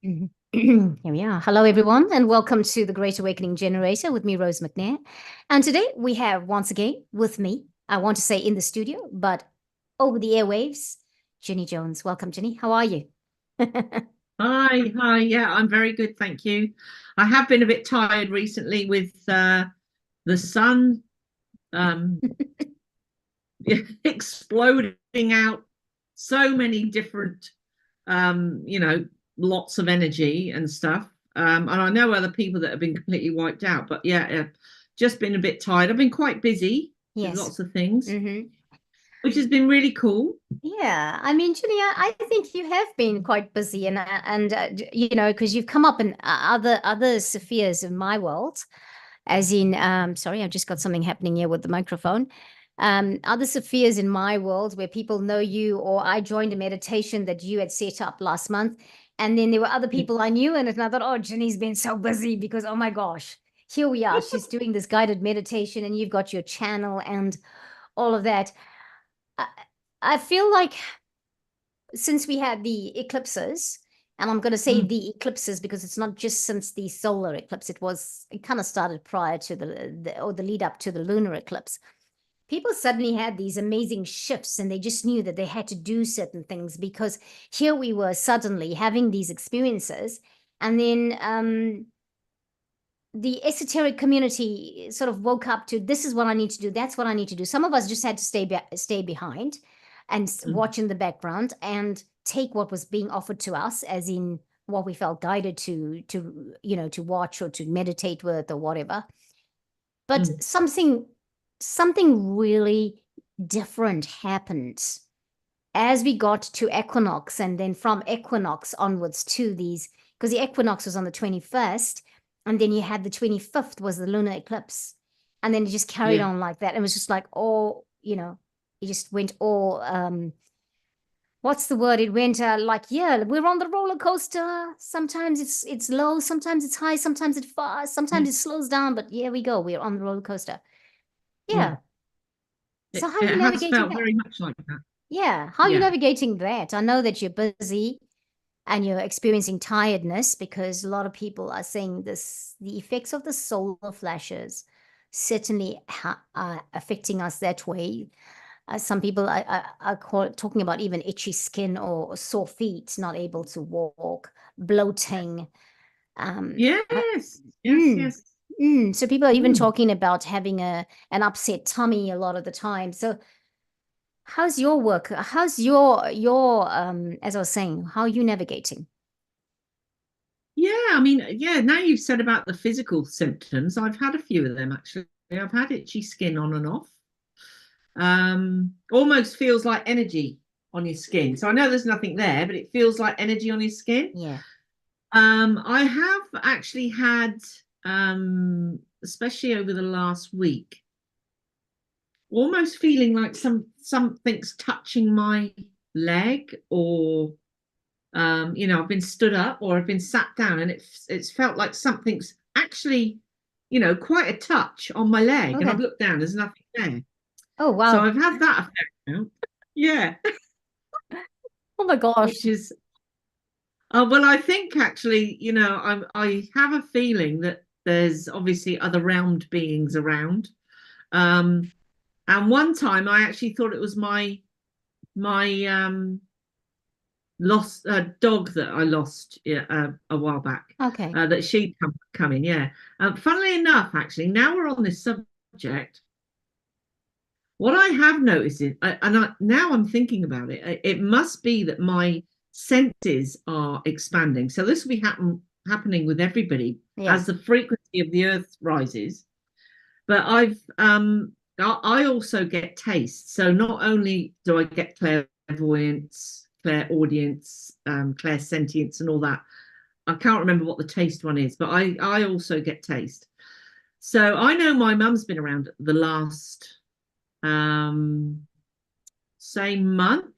Mhm. Here we are. Hello, everyone, and welcome to the Great Awakening Generator with me, Rose McNair. And today we have, once again, with me, I want to say in the studio, but over the airwaves, Ginny Jones. Welcome, Ginny. How are you? Hi. Yeah, I'm very good, thank you. I have been a bit tired recently with the sun um, exploding out so many different, lots of energy and stuff. And I know other people that have been completely wiped out, but yeah, just been a bit tired. I've been quite busy with Yes. lots of things, Hmm. which has been really cool. Yeah, I mean, Ginny, I think you have been quite busy, because you've come up in other spheres of my world, as in, sorry, I've just got something happening here with the microphone. Other spheres in my world where people know you, or I joined a meditation that you had set up last month, and then there were other people I knew in it, and I thought, oh, Ginny's been so busy because, oh my gosh, here we are. She's doing this guided meditation, and you've got your channel and all of that. I, I feel like since we had the eclipses, and I'm going to say Mm, the eclipses because it's not just since the solar eclipse, it kind of started prior to the lead up to the lunar eclipse. People suddenly had these amazing shifts and they just knew that they had to do certain things because here we were suddenly having these experiences. And then the esoteric community sort of woke up to this is what I need to do. That's what I need to do. Some of us just had to stay behind and mm, watch in the background and take what was being offered to us, as in what we felt guided to watch or to meditate with or whatever. But mm, something really different happened as we got to equinox, and then from equinox onwards to these, because the equinox was on the 21st, and then you had the 25th was the lunar eclipse, and then it just carried yeah. on like that. It was just like all, it just went all what's the word? It went like, yeah, we're on the roller coaster. Sometimes it's low, sometimes it's high, sometimes it's fast, Yeah. sometimes it slows down, but yeah, we go. We're on the roller coaster. Yeah. Mm. So how are It you has navigating felt that? very much like that. Yeah, how are you Yeah. navigating that? I know that you're busy and you're experiencing tiredness because a lot of people are saying this, the effects of the solar flashes certainly are affecting us that way. Some people talking about even itchy skin or sore feet, not able to walk, bloating. Um, uh, Yes, yes, mm, yes. so people are even Mm. talking about having an upset tummy a lot of the time. So how's your work? How's your as I was saying, how are you navigating? Yeah, I mean, yeah, now you've said about the physical symptoms, I've had a few of them actually. I've had itchy skin on and off. Almost feels like energy on your skin. So I know there's nothing there, but it feels like energy on your skin. Yeah. I have actually had, especially over the last week, almost feeling like something's touching my leg or I've been stood up or I've been sat down and it's felt like something's actually, quite a touch on my leg. And I've Okay. looked down, there's nothing there. Oh, So wow. I've had that effect now. Yeah, Oh my gosh. which is, well, I think actually, I have a feeling that there's obviously other realmed beings around. Um, and one time I actually thought it was my lost dog that I lost, yeah, a while back. Okay. That she'd come in, yeah. Funnily enough, actually, now we're on this subject. What I have noticed is, now I'm thinking about it, it must be that my senses are expanding. So this will be happening with everybody Yeah. as the frequency of the Earth rises. But I also get taste. So not only do I get clairvoyance, clairaudience, clairsentience, and all that. I can't remember what the taste one is, but I also get taste. So I know my mum's been around the last say month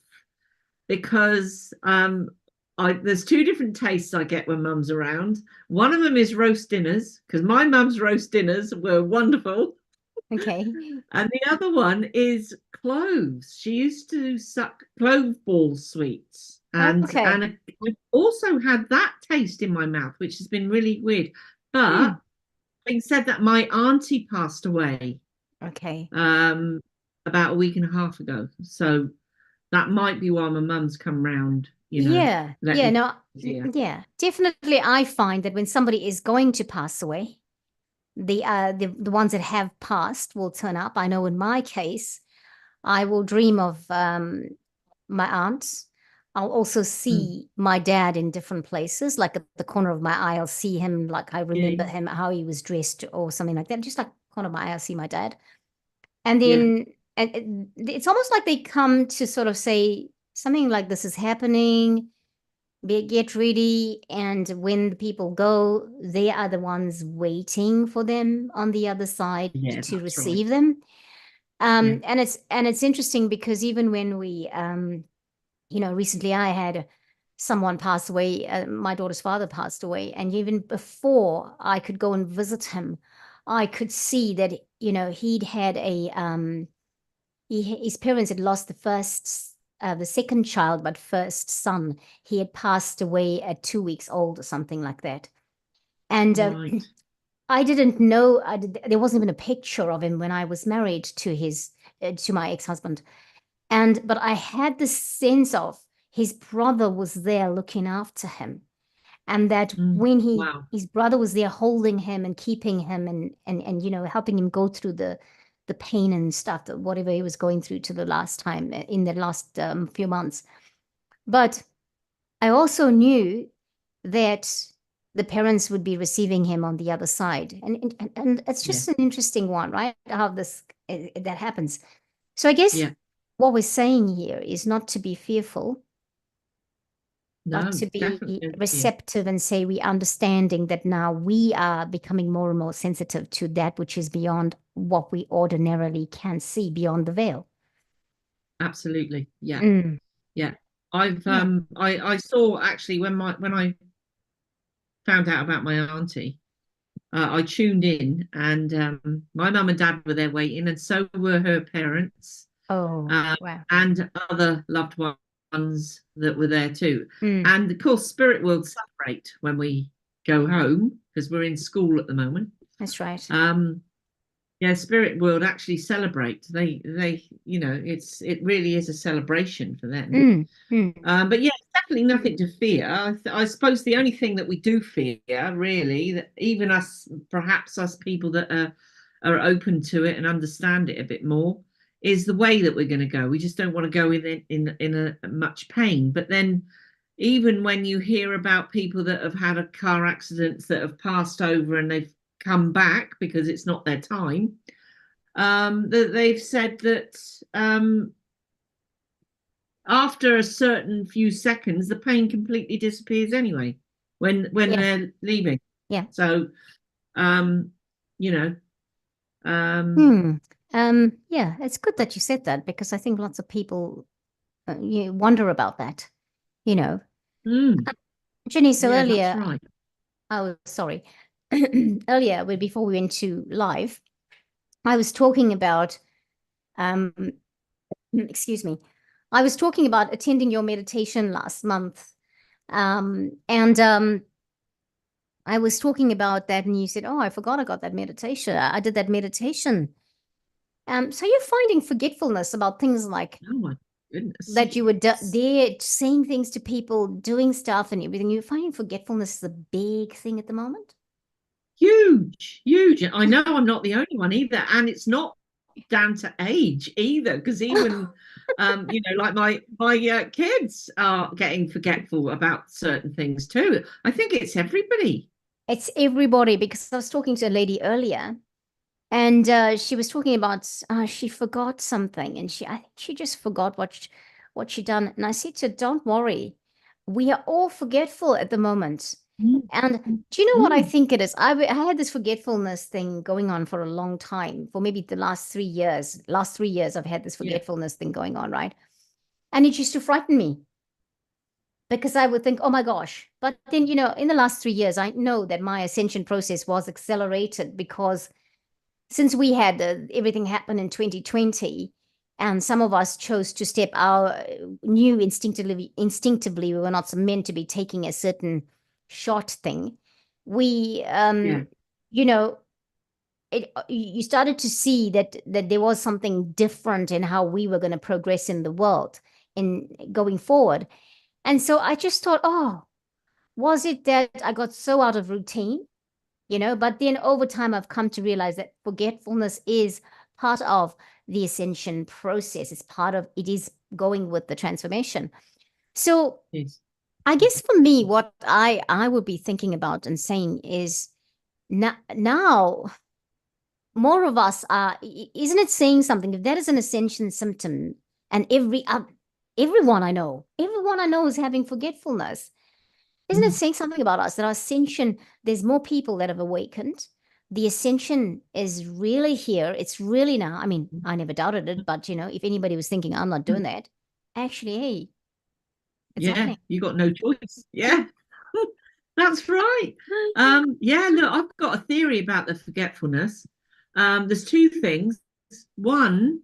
because there's two different tastes I get when mum's around. One of them is roast dinners because my mum's roast dinners were wonderful. Okay. And the other one is cloves. She used to suck clove ball sweets. Okay. I also had that taste in my mouth, which has been really weird. But having said that, my auntie passed away Okay. about a week and a half ago. So that might be why my mum's come round, Yeah. let Yeah. me No, yeah. yeah. Definitely I find that when somebody is going to pass away, the ones that have passed will turn up. I know in my case, I will dream of my aunts. I'll also Mm. see my dad in different places, like at the corner of my eye, I'll see him, like I remember Yeah, him, how he was dressed or something like that. Just like corner of my eye, I'll see my dad. And yeah, then it's almost like they come to sort of say something like this is happening, get ready. And when the people go, they are the ones waiting for them on the other side yeah, to that's right. receive them. Yeah. And it's interesting because even when we recently I had someone pass away, my daughter's father passed away, and even before I could go and visit him, I could see that, he'd had his parents had lost the second child, but first son. He had passed away at 2 weeks old or something like that. And Right. I didn't know, there wasn't even a picture of him when I was married to my ex-husband. But I had this sense of his brother was there looking after him. And that Mm. when Wow. his brother was there holding him and keeping him and helping him go through the pain and stuff, that whatever he was going through to the last time in the last few months. But I also knew that the parents would be receiving him on the other side. And it's Yeah. just an interesting one, right? How that happens. So I guess Yeah. what we're saying here is not to be fearful, but No, to definitely be don't fear. receptive and say we understanding that now we are becoming more and more sensitive to that which is beyond what we ordinarily can see beyond the veil. Absolutely. Yeah. Mm, Yeah. I've yeah. I saw actually when I found out about my auntie, I tuned in and my mum and dad were there waiting, and so were her parents, Oh, um, wow. and other loved ones that were there too. Mm, And of course, spirit worlds separate when we go home because we're in school at the moment. that's right. Um, yeah, spirit world actually celebrate. It really is a celebration for them. Mm, mm, But yeah, it's definitely nothing to fear. I suppose the only thing that we do fear, really, that even us, perhaps us people that are open to it and understand it a bit more, is the way that we're going to go. We just don't want to go in a much pain. But then, even when you hear about people that have had a car accidents that have passed over and they've come back because it's not their time, that they've said that after a certain few seconds, the pain completely disappears anyway when yeah. they're leaving. Yeah. So, um, you know, um, Hmm. Yeah, it's good that you said that because I think lots of people wonder about that, you know. mm, Jenny, so yeah, that's earlier, right. oh, sorry. Earlier, before we went to live, I was talking about, um, excuse me, I was talking about attending your meditation last month. And I was talking about that, and you said, "Oh, I forgot I got that meditation. I did that meditation." So you're finding forgetfulness about things like Oh my goodness. that you were there saying things to people, doing stuff and everything. You're finding forgetfulness is a big thing at the moment. Huge, huge. I know I'm not the only one either, and it's not down to age either, because even like my kids are getting forgetful about certain things too. I think it's everybody. It's everybody because I was talking to a lady earlier and she was talking about she forgot something and I think she just forgot what she done. And I said to her, don't worry, we are all forgetful at the moment. Mm, And do you know what I mm, think it is? I had this forgetfulness thing going on for a long time, for maybe the last 3 years. Last 3 years, I've had this yeah. forgetfulness thing going on, right? And it used to frighten me because I would think, oh my gosh. But then, in the last 3 years, I know that my ascension process was accelerated because since we had everything happen in 2020, And some of us chose to step our knew instinctively we were not meant to be taking a certain short thing. We, you know, you started to see that there was something different in how we were going to progress in the world in going forward. And so I just thought, oh, was it that I got so out of routine, but then over time I've come to realize that forgetfulness is part of the ascension process. It is going with the transformation. So Yes. I guess for me, what I would be thinking about and saying is now more of us are, isn't it saying something? If that is an ascension symptom, and everyone I know is having forgetfulness, isn't it saying something about us that our ascension, there's more people that have awakened. The ascension is really here. It's really now. I mean, I never doubted it, but if anybody was thinking I'm not doing that, actually, hey, it's happening. You got no choice. Yeah. That's right. Yeah, look, I've got a theory about the forgetfulness. There's two things. One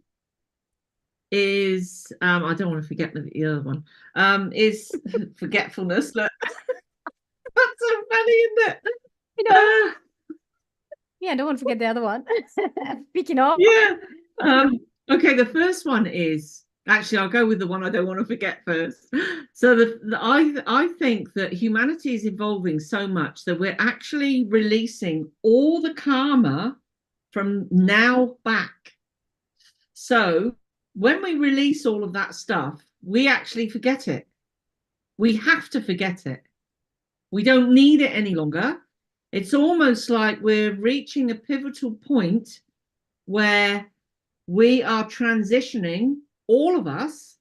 is I don't want to forget the other one. Is forgetfulness. Look, that's so funny, isn't it? Yeah, I don't want to forget the other one. Speaking of. Yeah. Okay, the first one is actually I'll go with the one I don't want to forget first. So I think that humanity is evolving so much that we're actually releasing all the karma from now back. So when we release all of that stuff, we actually forget it. We have to forget it. We don't need it any longer. It's almost like we're reaching a pivotal point where we are transitioning, all of us,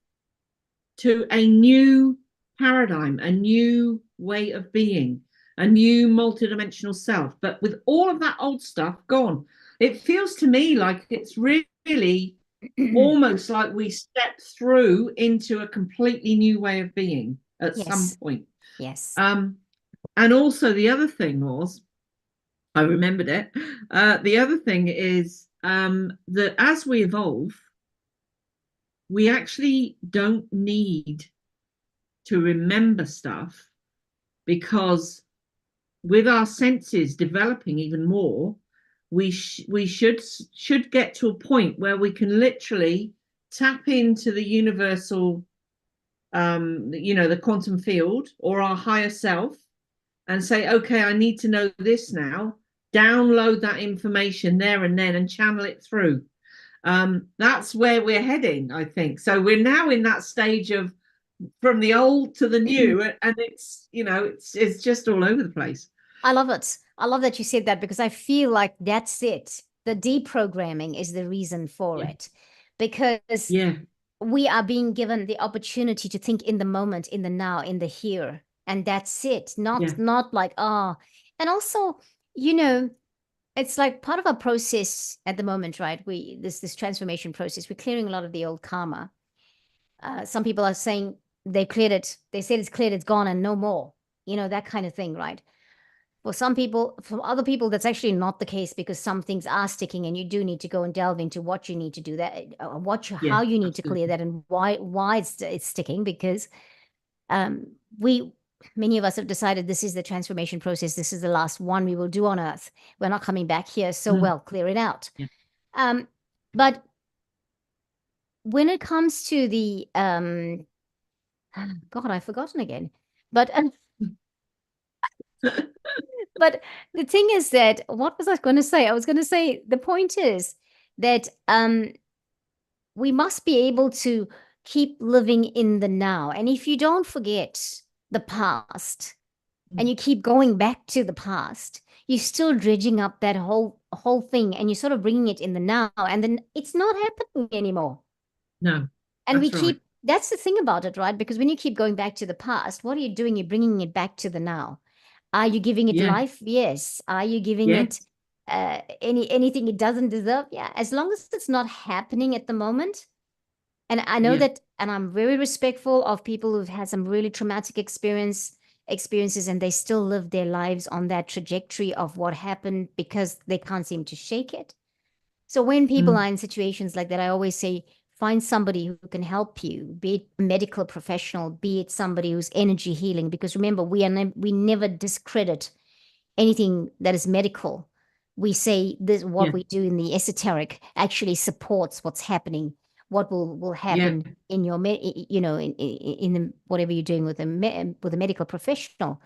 to a new paradigm, a new way of being, a new multidimensional self. But with all of that old stuff gone, it feels to me like it's really almost like we step through into a completely new way of being at some point. Yes. And also the other thing was, I remembered it. The other thing is that as we evolve, we actually don't need to remember stuff, because with our senses developing even more, we should get to a point where we can literally tap into the universal, the quantum field or our higher self, and say, okay, I need to know this now. Download that information there and then and channel it through. That's where we're heading, I think. So we're now in that stage of from the old to the new, and it's just all over the place. I love it. I love that you said that, because I feel like that's it. The deprogramming is the reason for it, because we are being given the opportunity to think in the moment, in the now, in the here, and that's it. Not like, and also, it's like part of our process at the moment, right? This transformation process, we're clearing a lot of the old karma. Some people are saying they cleared it. They said it's cleared, it's gone, and no more. That kind of thing, right? For some people, for other people, that's actually not the case, because some things are sticking, and you do need to go and delve into what you need to do that, how you need to clear that, and why it's sticking. Because many of us have decided this is the transformation process. This is the last one we will do on Earth. We're not coming back here, so clear it out. But when it comes to the God, I've forgotten again. But but the thing is that, what was I going to say? I was going to say the point is that we must be able to keep living in the now. And if you don't forget the past and you keep going back to the past, you're still dredging up that whole thing, and you're sort of bringing it in the now, and then it's not happening anymore. No. And that's the thing about it, right? Because when you keep going back to the past, what are you doing? You're bringing it back to the now. Are you giving it life? Yes. Are you giving it anything it doesn't deserve? Yeah. As long as it's not happening at the moment. And I know that, and I'm very respectful of people who've had some really traumatic experiences, and they still live their lives on that trajectory of what happened, because they can't seem to shake it. So when people are in situations like that, I always say, find somebody who can help you, be it a medical professional, be it somebody who's energy healing, because remember, we never discredit anything that is medical. We say this, what Yeah. we do in the esoteric actually supports what's happening, what will Yeah. happen in your, in the, whatever you're doing with a medical professional.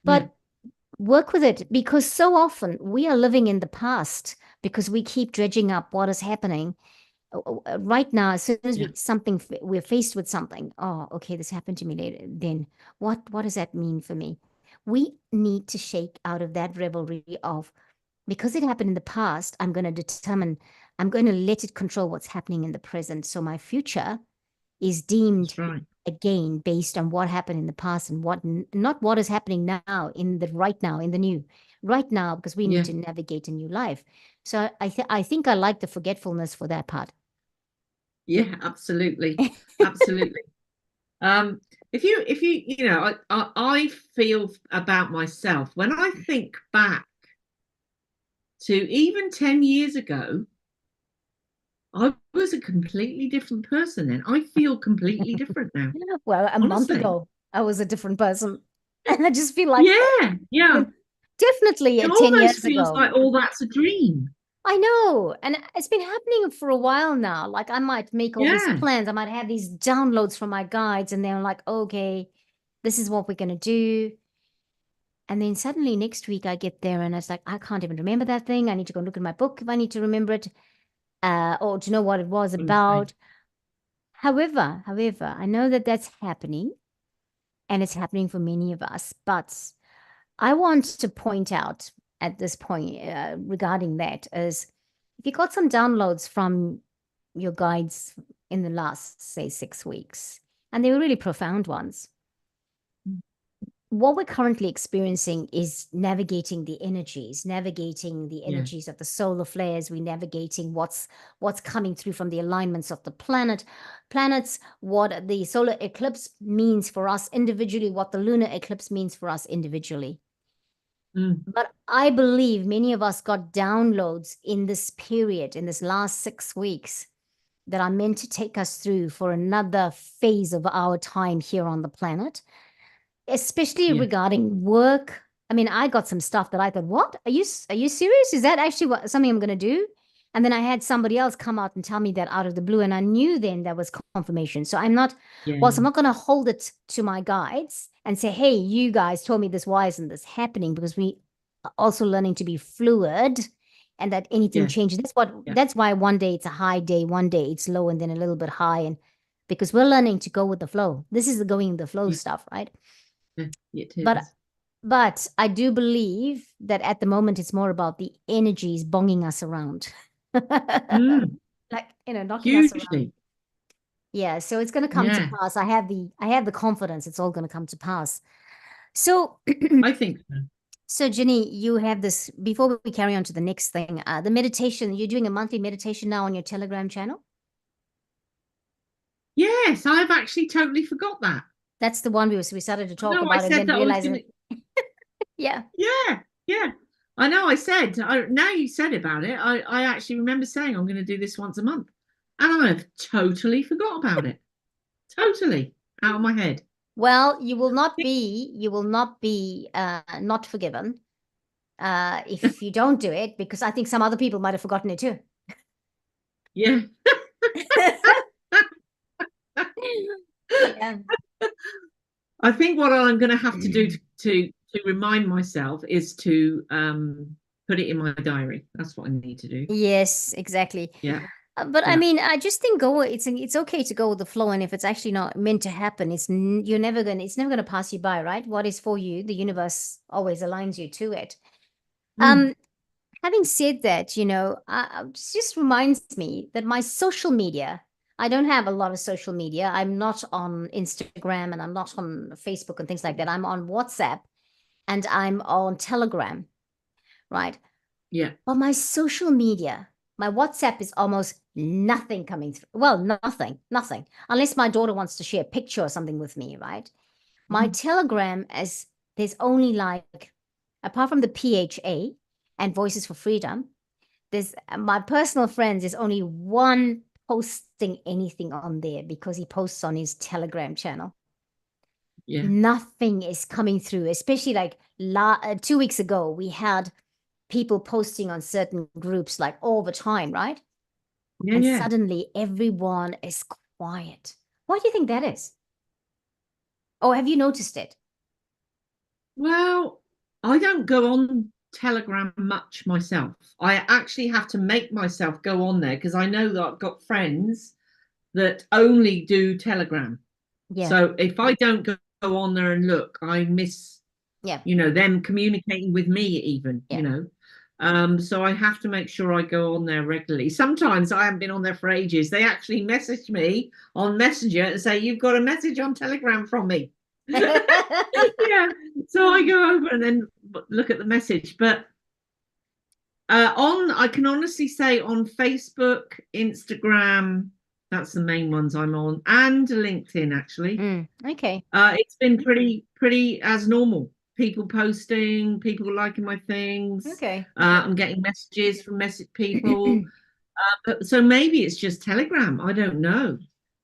Yeah. But work with it, because so often we are living in the past because we keep dredging up what is happening right now. As soon as Yeah. we're faced with something, oh, okay, this happened to me later, then what does that mean for me? We need to shake out of that revelry of, because it happened in the past, I'm going to let it control what's happening in the present, so my future is deemed That's right. again based on what happened in the past, and not what is happening now, in the right now, in the new right now, because we need Yeah. to navigate a new life. So I think I like the forgetfulness for that part. Yeah, absolutely. Absolutely. Um, I feel about myself when I think back to even 10 years ago, I was a completely different person then. I feel completely different now, Well, a month honestly. ago, I was a different person. And I just feel like, Yeah, yeah. definitely It 10 almost years feels ago. like all that's a dream. I know. And it's been happening for a while now. Like, I might make all these Yeah, plans. I might have these downloads from my guides, and they're like, okay, this is what we're going to do. And then suddenly next week I get there and it's like, I can't even remember that thing. I need to go look at my book if I need to remember it, or to know what it was honestly. about. However, I know that that's happening, and it's happening for many of us. But I want to point out at this point, regarding that, is if you got some downloads from your guides in the last, say, 6 weeks, and they were really profound ones. What we're currently experiencing is navigating the Yeah, energies of the solar flares. We're navigating what's coming through from the alignments of the planets, what the solar eclipse means for us individually, what the lunar eclipse means for us individually. But I believe many of us got downloads in this period, in this last 6 weeks, that are meant to take us through for another phase of our time here on the planet, especially yeah, regarding work. I mean, I got some stuff that I thought, what? Are you serious? Is that actually something I'm going to do? And then I had somebody else come out and tell me that out of the blue, and I knew then that was confirmation. So whilst I'm yeah, not going to hold it to my guides and say, hey, you guys told me this, why isn't this happening? Because we are also learning to be fluid, and that anything yeah, changes. yeah, That's why one day it's a high day, one day it's low, and then a little bit high. And because we're learning to go with the flow. This is the going with the flow yeah, stuff, right? yeah, it But is. but I do believe that at the moment it's more about the energies bonging us around. Mm, Like, knocking us around. hugely. Yeah, so it's going to come to Yeah, pass. I have the confidence it's all going to come to pass. So I think so. so Ginny, you have this, before we carry on to the next thing, the meditation, you're doing a monthly meditation now on your Telegram channel? Yes, I've actually totally forgot that. That's the one we started to I talk know I about and said then that I was realized going to. it. Yeah. Yeah, yeah. I know I said, now you said about it, I actually remember saying I'm going to do this once a month. And I've totally forgot about it. Totally out of my head. Well, you will not be not forgiven if you don't do it, because I think some other people might have forgotten it too. Yeah. Yeah. I think what I'm going to have to do to remind myself is to put it in my diary. That's what I need to do. Yes, exactly. Yeah, But I yeah. mean, I just think it's okay to go with the flow, and if it's actually not meant to happen, it's never gonna pass you by, right? What is for you, the universe always aligns you to it. Mm, Um, Having said that, it just reminds me that my social media, I don't have a lot of social media. I'm not on Instagram, and I'm not on Facebook and things like that. I'm on WhatsApp, and I'm on Telegram, right? yeah. But my social media, my WhatsApp is almost nothing coming through. Well, nothing, unless my daughter wants to share a picture or something with me, right? My Mm, Telegram, as there's only like, apart from the PHA and Voices for Freedom, there's my personal friends is only one posting anything on there because he posts on his Telegram channel. Yeah. Nothing is coming through, especially like 2 weeks ago, we had people posting on certain groups like all the time, right? Yeah. And Yeah. suddenly everyone is quiet. Why do you think that is? Oh, have you noticed it? Well, I don't go on Telegram much myself. I actually have to make myself go on there because I know that I've got friends that only do Telegram. Yeah. So if I don't go on there and look, I miss, Yeah. them communicating with me even, Yeah. So I have to make sure I go on there regularly. Sometimes I haven't been on there for ages. They actually message me on Messenger and say, "You've got a message on Telegram from me." Yeah. So I go over and then look at the message. But I can honestly say on Facebook, Instagram, that's the main ones I'm on, and LinkedIn actually. Okay. It's been pretty as normal. People posting, people liking my things. Okay. I'm getting messages from message people. So maybe it's just Telegram. I don't know.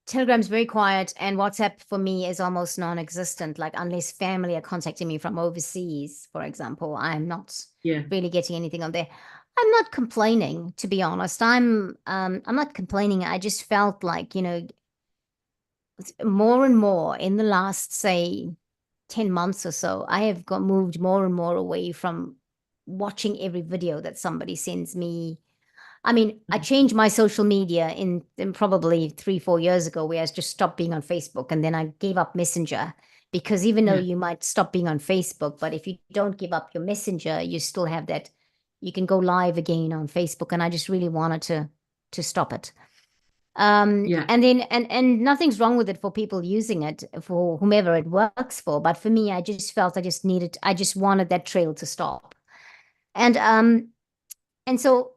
Telegram's very quiet, and WhatsApp for me is almost non-existent. Like unless family are contacting me from overseas, for example, I'm not Yeah. really getting anything on there. I'm not complaining, to be honest. I'm not complaining. I just felt like, more and more in the last, say, 10 months or so, I have got moved more and more away from watching every video that somebody sends me. I mean, I changed my social media in probably 3, 4 years ago, where I just stopped being on Facebook, and then I gave up Messenger, because even though Yeah. you might stop being on Facebook, but if you don't give up your Messenger, you still have that. You can go live again on Facebook, and I just really wanted to stop it. Yeah. And then and nothing's wrong with it for people using it, for whomever it works for, but for me, I just felt I just wanted that trail to stop. And so,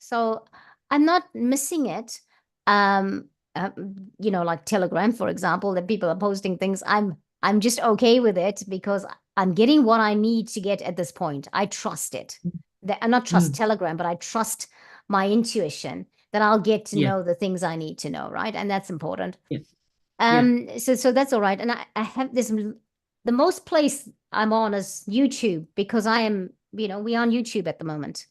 so I'm not missing it. Um, like Telegram, for example, that people are posting things. I'm just okay with it because I'm getting what I need to get at this point. I trust it. That I not trust Mm. Telegram, but I trust my intuition that I'll get to Yeah. know the things I need to know, right? And that's important. Yeah. Yeah. So that's all right. And I have this, the most place I'm on is YouTube, because I am, we are on YouTube at the moment,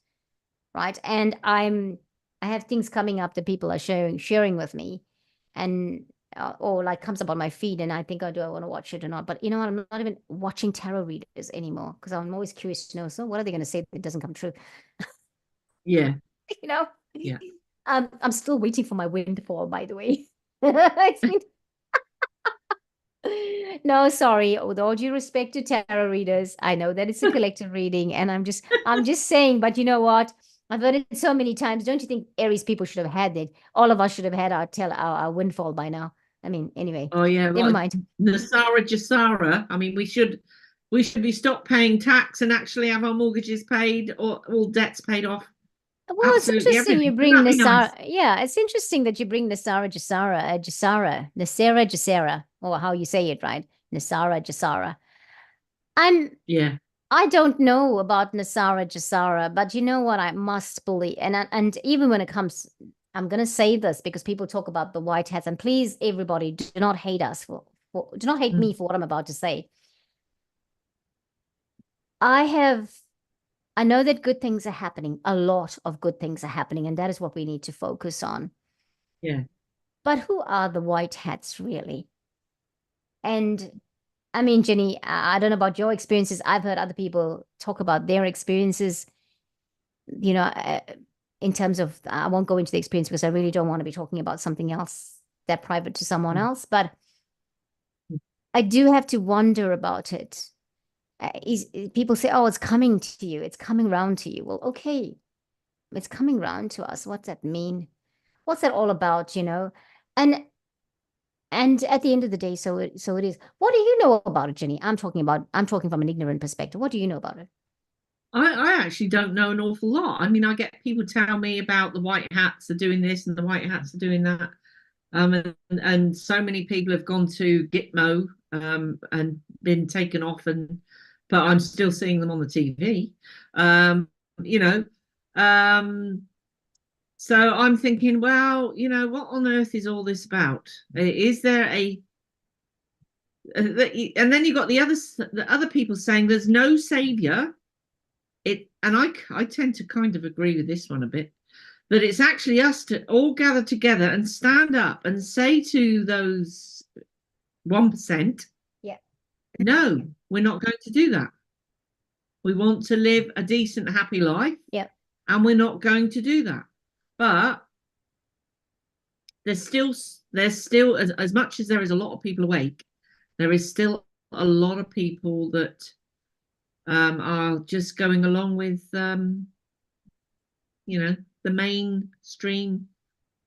right? And I have things coming up that people are sharing with me, and or like comes up on my feed, and I think, oh, do I want to watch it or not? But you know what? I'm not even watching tarot readers anymore, because I'm always curious to know. So what are they going to say that doesn't come true? Yeah. You know? Yeah. I'm still waiting for my windfall, by the way. It's been No, sorry. With all due respect to tarot readers, I know that it's a collective reading, and I'm just saying, but you know what? I've heard it so many times. Don't you think Aries people should have had it? All of us should have had our windfall by now. I mean, anyway, Oh yeah. never Well, mind. Nasara Jasara. I mean, we should be stop paying tax and actually have our mortgages paid or all debts paid off. Well, it's Absolutely interesting you everything. Wouldn't bring that be Nasara. nice? Yeah, it's interesting that you bring Nasara, or how you say it, right? Nasara Jasara. I'm Yeah. I don't know about Nasara Jasara, but you know what? I must believe, and even when it comes, I'm gonna say this because people talk about the white hats, and please, everybody, do not hate us do not hate Mm. me for what I'm about to say. I have, I know that good things are happening. A lot of good things are happening, and that is what we need to focus on. Yeah. But who are the white hats really? And I mean, Jenny, I don't know about your experiences. I've heard other people talk about their experiences, you know, in terms of, I won't go into the experience because I really don't want to be talking about something else that private to someone Mm. else, but I do have to wonder about it. People say, oh, it's coming to you, it's coming round to you. Well, okay, it's coming round to us. What's that mean? What's that all about, And at the end of the day, so it is. What do you know about it, Jenny? I'm talking from an ignorant perspective. What do you know about it? I actually don't know an awful lot. I mean, I get people tell me about the white hats are doing this and the white hats are doing that. And so many people have gone to Gitmo and been taken off, but I'm still seeing them on the TV. You know, um, So I'm thinking, well, what on earth is all this about? Is there and then you got the other people saying there's no savior. I tend to kind of agree with this one a bit, that it's actually us to all gather together and stand up and say to those 1%, Yeah. no, we're not going to do that. We want to live a decent, happy life. Yeah. And we're not going to do that. But there's still as much as there is a lot of people awake, there is still a lot of people that are just going along with the mainstream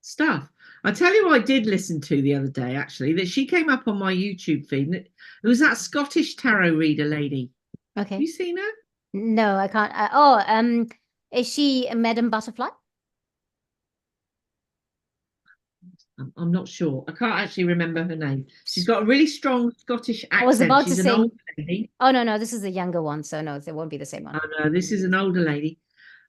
stuff. I tell you what I did listen to the other day, actually, that she came up on my YouTube feed. And it was that Scottish tarot reader lady. Okay. You seen her? No, I can't. Is she a Madam Butterfly? I'm not sure. I can't actually remember her name. She's got a really strong Scottish accent. I was about She's to an say, old lady. oh, no, this is the younger one. So no, it won't be the same one. Oh no, this is an older lady.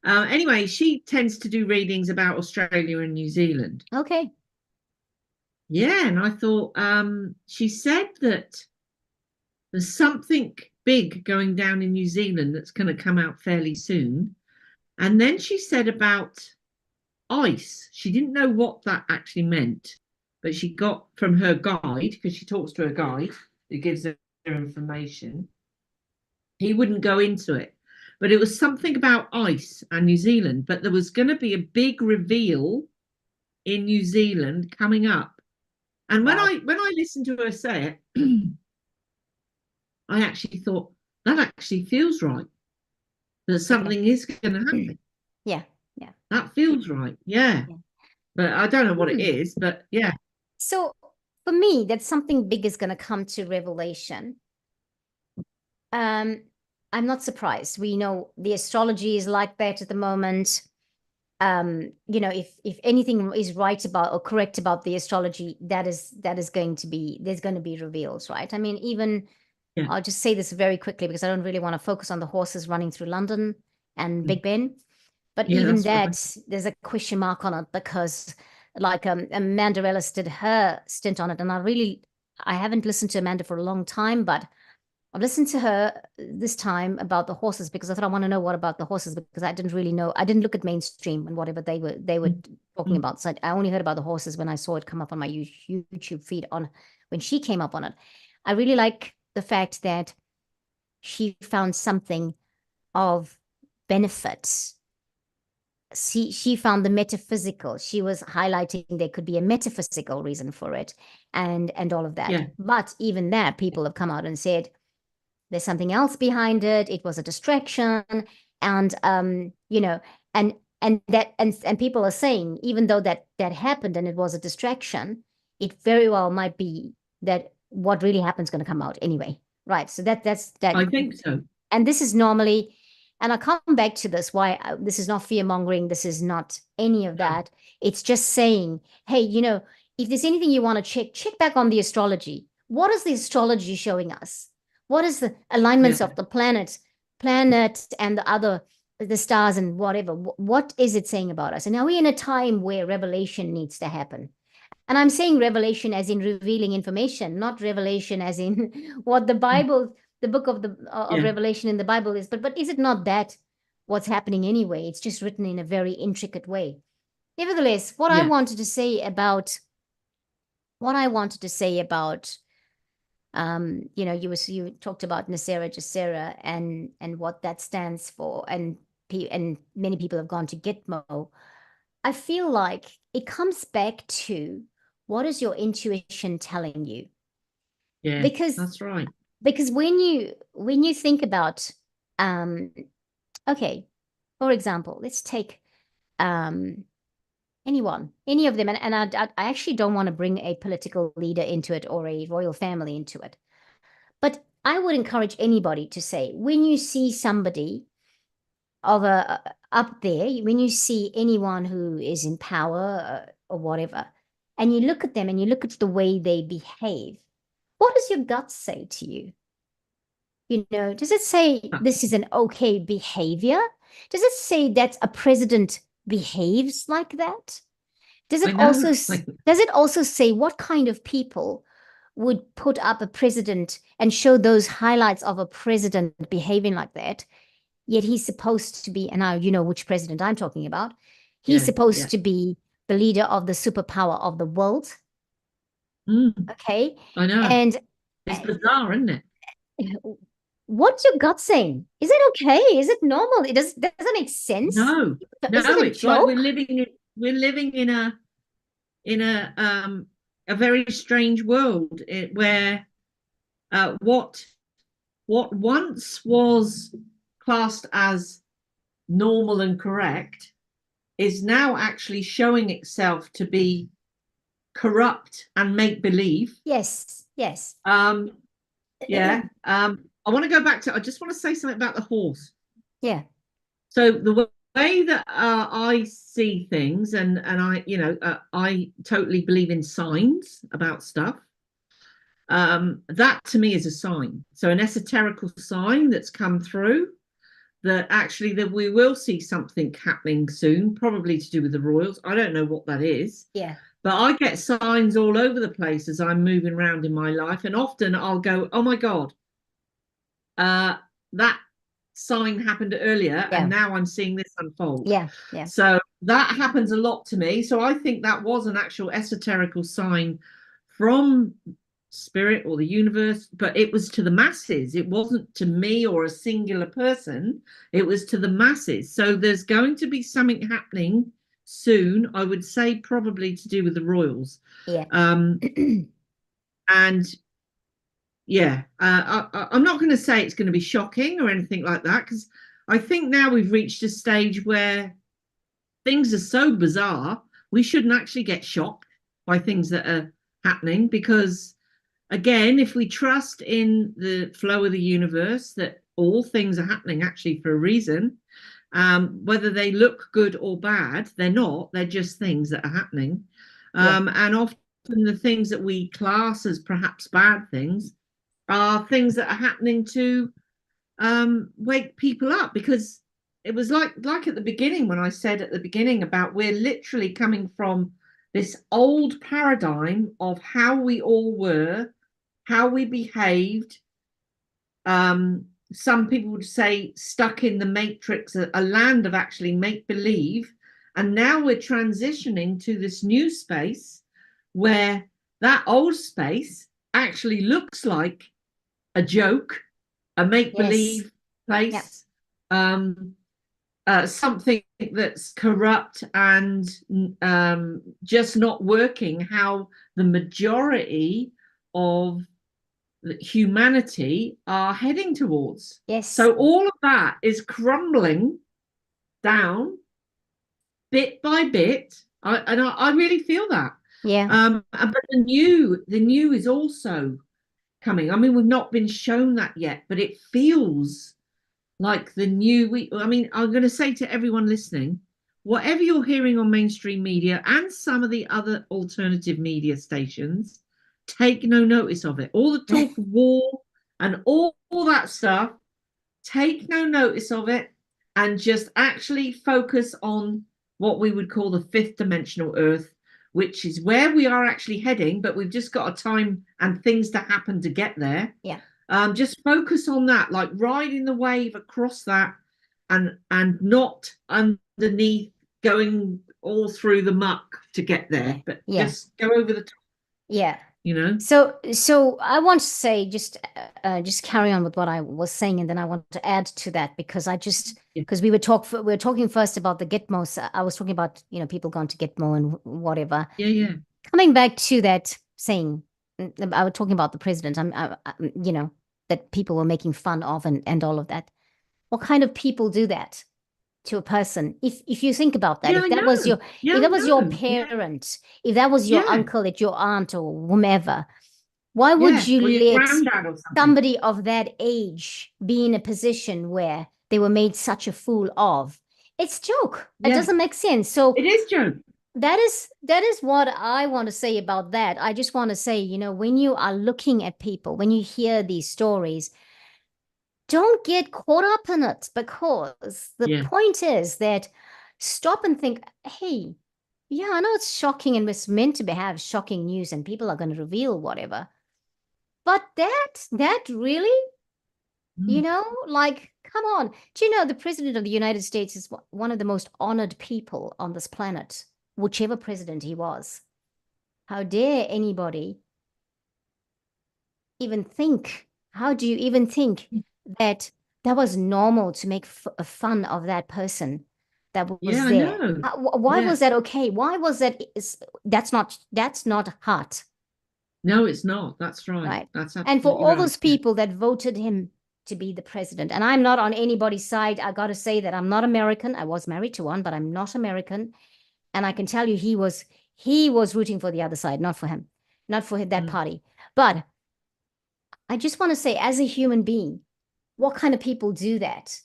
Anyway, she tends to do readings about Australia and New Zealand. Okay. Yeah, and I thought she said that there's something big going down in New Zealand that's going to come out fairly soon. And then she said about ice. She didn't know what that actually meant, but she got from her guide, because she talks to her guide who gives her information. He wouldn't go into it, but it was something about ice and New Zealand. But there was going to be a big reveal in New Zealand coming up. And when I listened to her say it, I actually thought that actually feels right. That something is going to happen. Yeah. That feels right. Yeah. But I don't know what it is, but yeah. So for me, that something big is going to come to revelation. I'm not surprised. We know the astrology is like that at the moment. If anything is right about or correct about the astrology, that is going to be, there's going to be reveals, right? I mean, even I'll just say this very quickly because I don't really want to focus on the horses running through London and Big Ben. But even that, there's a question mark on it because like Amanda Ellis did her stint on it. And I haven't listened to Amanda for a long time, but I've listened to her this time about the horses because I thought I want to know what about the horses because I didn't really know. I didn't look at mainstream and whatever they were talking about. So I only heard about the horses when I saw it come up on my YouTube feed when she came up on it. I really like the fact that she found something of benefit. She found the metaphysical. She was highlighting there could be a metaphysical reason for it and all of that. Yeah. But even that, people have come out and said there's something else behind it. It was a distraction. And and people are saying, even though that happened and it was a distraction, it very well might be that what really happened is going to come out anyway. Right. So that's that. I think so. And this is normally, and I'll come back to this, why this is not fear mongering. This is not any of that. It's just saying, hey, if there's anything you want to check back on the astrology. What is the astrology showing us? What is the alignments of the planet and the stars and whatever? What is it saying about us? And are we in a time where revelation needs to happen? And I'm saying revelation as in revealing information, not revelation as in what the Bible, the book of Revelation in the Bible is. But is it not that what's happening anyway? It's just written in a very intricate way. Nevertheless, what I wanted to say about you talked about Nasera Jasera and what that stands for, and many people have gone to Gitmo. I feel like it comes back to what is your intuition telling you? Yeah, because that's right. Because when you think about, okay, for example, let's take any of them, and I actually don't want to bring a political leader into it or a royal family into it, but I would encourage anybody to say, when you see somebody up there, when you see anyone who is in power or whatever, and you look at them and you look at the way they behave, what does your gut say to you? Does it say this is an okay behavior? Does it say that's a president behaves like that? Does I it know. also say what kind of people would put up a president and show those highlights of a president behaving like that? Yet he's supposed to be, and now you know which president I'm talking about. He's supposed to be the leader of the superpower of the world. Okay. I know. And it's bizarre, isn't it? What's your gut saying? Is it okay? Is it normal? It doesn't make sense. No, Is it a it's joke? like we're living in a very strange world where what once was classed as normal and correct is now actually showing itself to be corrupt and make believe. Yes. I want to go back to, I just want to say something about the horse. Yeah. So the way that I see things, and I, I totally believe in signs about stuff. That to me is a sign. So an esoterical sign that's come through that actually that we will see something happening soon, probably to do with the royals. I don't know what that is. Yeah. But I get signs all over the place as I'm moving around in my life. And often I'll go, oh my God, that sign happened earlier and now I'm seeing this unfold. Yeah. So that happens a lot to me. So I think that was an actual esoterical sign from spirit or the universe, but it was to the masses. It wasn't to me or a singular person. It was to the masses. So there's going to be something happening soon, I would say probably to do with the royals. And I'm not going to say it's going to be shocking or anything like that, because I think now we've reached a stage where things are so bizarre we shouldn't actually get shocked by things that are happening, because again, if we trust in the flow of the universe, that all things are happening actually for a reason, whether they look good or bad, they're not, they're just things that are happening. And often the things that we class as perhaps bad things are things that are happening to wake people up, because it was like at the beginning, when I said at the beginning about we're literally coming from this old paradigm of how we all were, how we behaved. Some people would say stuck in the matrix, a land of actually make believe. And now we're transitioning to this new space where that old space actually looks like a joke, a make believe place, something that's corrupt and just not working how the majority of humanity are heading towards. So all of that is crumbling down bit by bit. I really feel that. But the new is also coming. I mean, we've not been shown that yet, but it feels like the new. I'm going to say to everyone listening, whatever you're hearing on mainstream media and some of the other alternative media stations, take no notice of it. All the talk of war and all that stuff, take no notice of it, and just actually focus on what we would call the fifth dimensional Earth, which is where we are actually heading, but we've just got a time and things to happen to get there. Just focus on that, like riding the wave across that, and not underneath, going all through the muck to get there, but just go over the top. So I want to say, just carry on with what I was saying, and then I want to add to that, because because we were talking first about the Gitmo. I was talking about people going to Gitmo and whatever. Coming back to that saying, I was talking about the president. That people were making fun of and all of that. What kind of people do that to a person? If you think about that, if that was your parent, if that was your uncle, your aunt, or whomever, why would you let somebody of that age be in a position where they were made such a fool of? It's joke. It doesn't make sense. So it is joke. That is what I want to say about that. I just want to say, when you are looking at people, when you hear these stories, don't get caught up in it, because the point is that stop and think, hey, yeah, I know it's shocking and it's meant to have shocking news and people are going to reveal whatever. But that really, Mm. like, come on. Do you know the president of the United States is one of the most honored people on this planet, whichever president he was? How dare anybody even think? How do you even think that that was normal to make fun of that person that Yeah, was I there? know. Why Yeah. was that okay? Why was that? That's not heart, No, it's not. That's right. right? That's And for absolutely all right. those Yeah. people that voted him to be the president, and I'm not on anybody's side. I got to say that I'm not American. I was married to one, but I'm not American. And I can tell you, he was rooting for the other side, not for him, not for that Mm. party. But I just want to say, as a human being, what kind of people do that?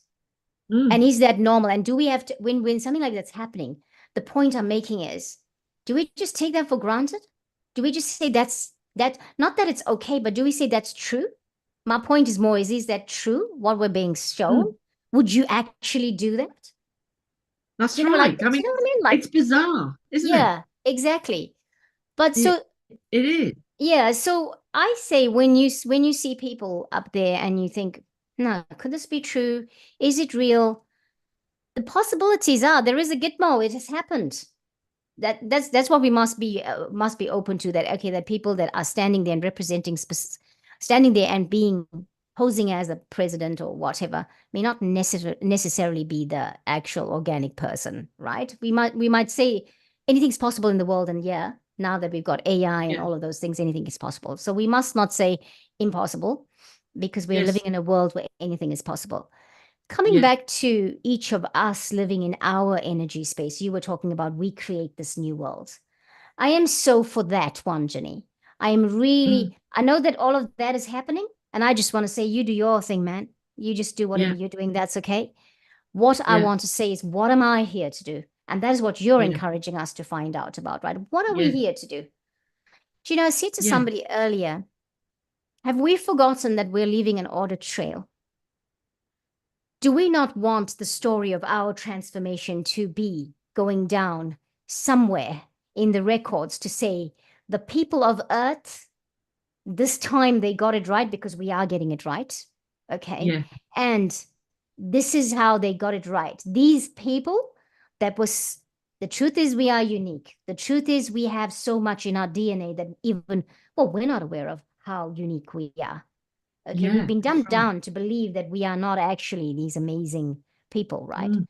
And Mm. is that normal? And do we have to, when something like that's happening, the point I'm making is, do we just take that for granted? Do we just say not that it's okay, but do we say that's true? My point is more, is that true, what we're being shown? Mm. Would you actually do that? That's Like, right. do I you mean, know what I mean? Like, it's bizarre, isn't it? yeah, exactly. But It, so, it is. yeah, so I say when you see people up there and you think, no, could this be true? Is it real? The possibilities are there is a gitmo. It has happened. That's what we must be open to. That okay, that people that are standing there and representing, standing there and being posing as a president or whatever may not necessarily be the actual organic person, right? We might say anything's possible in the world, and yeah, now that we've got AI and Yeah. all of those things, anything is possible. So we must not say impossible, because we're living Yes. in a world where anything is possible. Coming Yeah. back to each of us living in our energy space, you were talking about we create this new world. I am so for that one, Jenny. Mm. I know that all of that is happening, and I just want to say, you do your thing, man. You just do whatever Yeah. you're doing. That's okay. What I Yeah. want to say is, what am I here to do? And that is what you're Yeah. encouraging us to find out about, right? What are we Yeah. here to do? Do you know, I said to Yeah. somebody earlier, have we forgotten that we're leaving an audit trail? Do we not want the story of our transformation to be going down somewhere in the records to say the people of Earth, this time they got it right because we are getting it right? Okay. Yeah. And this is how they got it right. These people, the truth is we are unique. The truth is we have so much in our DNA that we're not aware of how unique we are. Okay, we've Yeah. been That's dumbed right. down to believe that we are not actually these amazing people, right? Mm.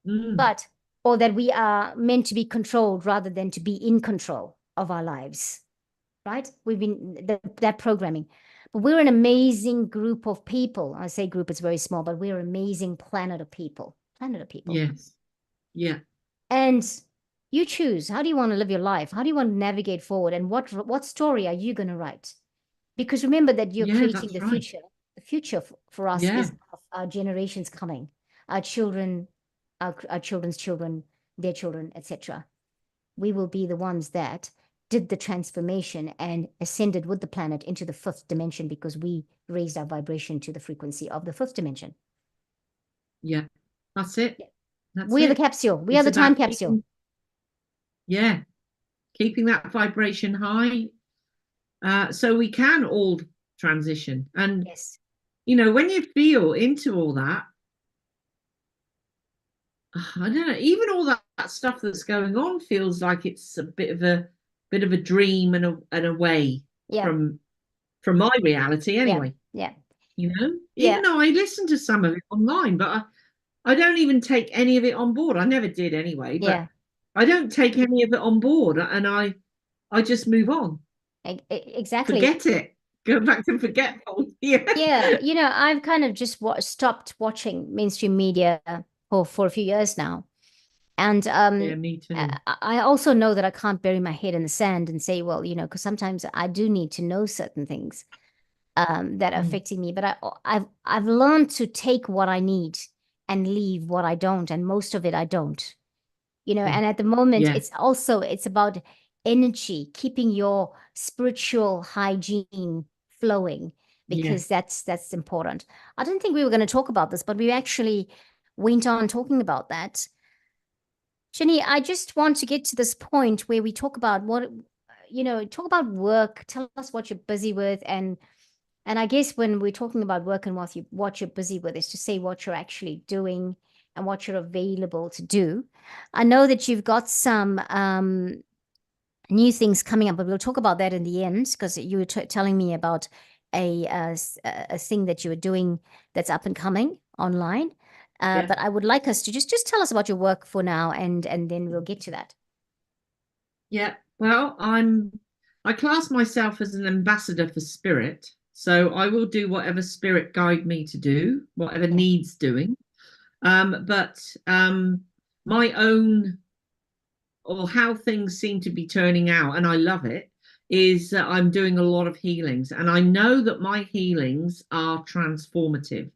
Mm. But, or that we are meant to be controlled rather than to be in control of our lives, right? We've been that programming. But we're an amazing group of people. I say group, it's very small, but we're an amazing planet of people. Planet of people. Yes. Yeah. And you choose, how do you want to live your life? How do you want to navigate forward? And what story are you going to write? Because remember that you're Yeah. creating That's the right. future. The future for us Yeah. is our generations coming, our children, our children's children, their children, etc. We will be the ones that did the transformation and ascended with the planet into the fifth dimension because we raised our vibration to the frequency of the fifth dimension. Yeah. That's it. Yeah. That's We are the it. capsule. We are It's the time about capsule. yeah, keeping that vibration high, so we can all transition. And Yes. when you feel into all that, I don't know, even all that stuff that's going on feels like it's a bit of a dream and a way Yeah. from my reality Yeah. anyway. Yeah. Even Yeah. though I listen to some of it online, but I don't even take any of it on board. I never did anyway, but Yeah. I don't take any of it on board, and I just move on. Exactly. Forget it. Go back to forgetful. Yeah. Yeah, I've kind of just stopped watching mainstream media for a few years now. And Yeah, me too. I also know that I can't bury my head in the sand and say, well, because sometimes I do need to know certain things that are Mm. affecting me. But I've learned to take what I need and leave what I don't, and most of it I don't. Yeah. And at the moment, Yeah. it's about energy, keeping your spiritual hygiene flowing, Yeah. because that's important. I didn't think we were going to talk about this, but we actually went on talking about that. Ginny, I just want to get to this point where we talk about talk about work. Tell us what you're busy with, and I guess when we're talking about work and what you're busy with is to say what you're actually doing and what you're available to do. I know that you've got some new things coming up, but we'll talk about that in the end because you were telling me about a thing that you were doing that's up and coming online. Yeah. But I would like us to just tell us about your work for now, and then we'll get to that. Yeah. Well, I class myself as an ambassador for spirit. So I will do whatever spirit guide me to do, whatever Yeah, needs doing. But my own or how things seem to be turning out, and I love it, is that I'm doing a lot of healings. And I know that my healings are transformative.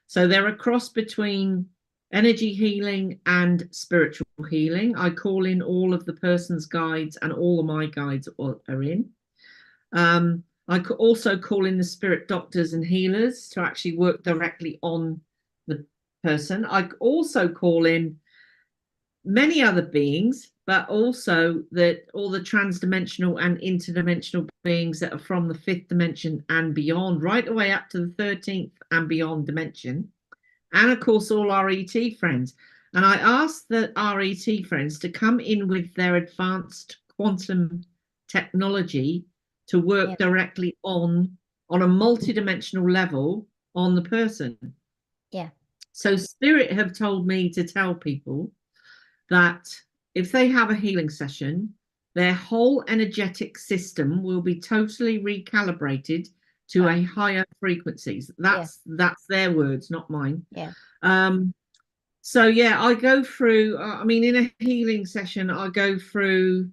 So they're a cross between energy healing and spiritual healing. I call in all of the person's guides, and all of my guides are in. I could also call in the spirit doctors and healers to actually work directly on the person. I also call in many other beings, but also that all the transdimensional and interdimensional beings that are from the fifth dimension and beyond, right away up to the 13th and beyond dimension. And of course, all our ET friends. And I asked the RET friends to come in with their advanced quantum technology to work yeah, directly on a multidimensional level on the person. yeah, So spirit have told me to tell people that if they have a healing session, their whole energetic system will be totally recalibrated to wow, a higher frequencies. yeah, That's their words, not mine. yeah, Um, so yeah, I go through. I mean, in a healing session, I go through.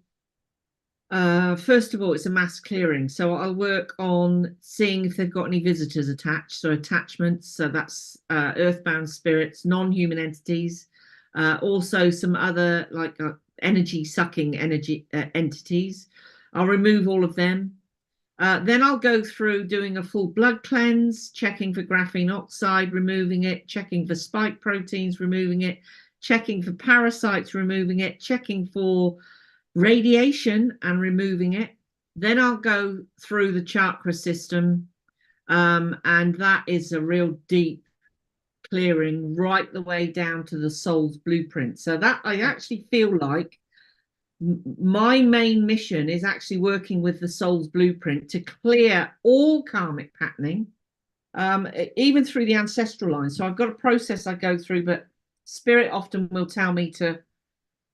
First of all, it's a mass clearing. So I'll work on seeing if they've got any visitors attached. So attachments. So that's earthbound spirits, non-human entities. Also some other like energy sucking energy entities. I'll remove all of them. Then I'll go through doing a full blood cleanse, checking for graphene oxide, removing it, checking for spike proteins, removing it, checking for parasites, removing it, checking for radiation and removing it. Then I'll go through the chakra system, and that is a real deep clearing right the way down to the soul's blueprint. So that I actually feel like my main mission is actually working with the soul's blueprint to clear all karmic patterning, even through the ancestral line. So I've got a process I go through, but spirit often will tell me to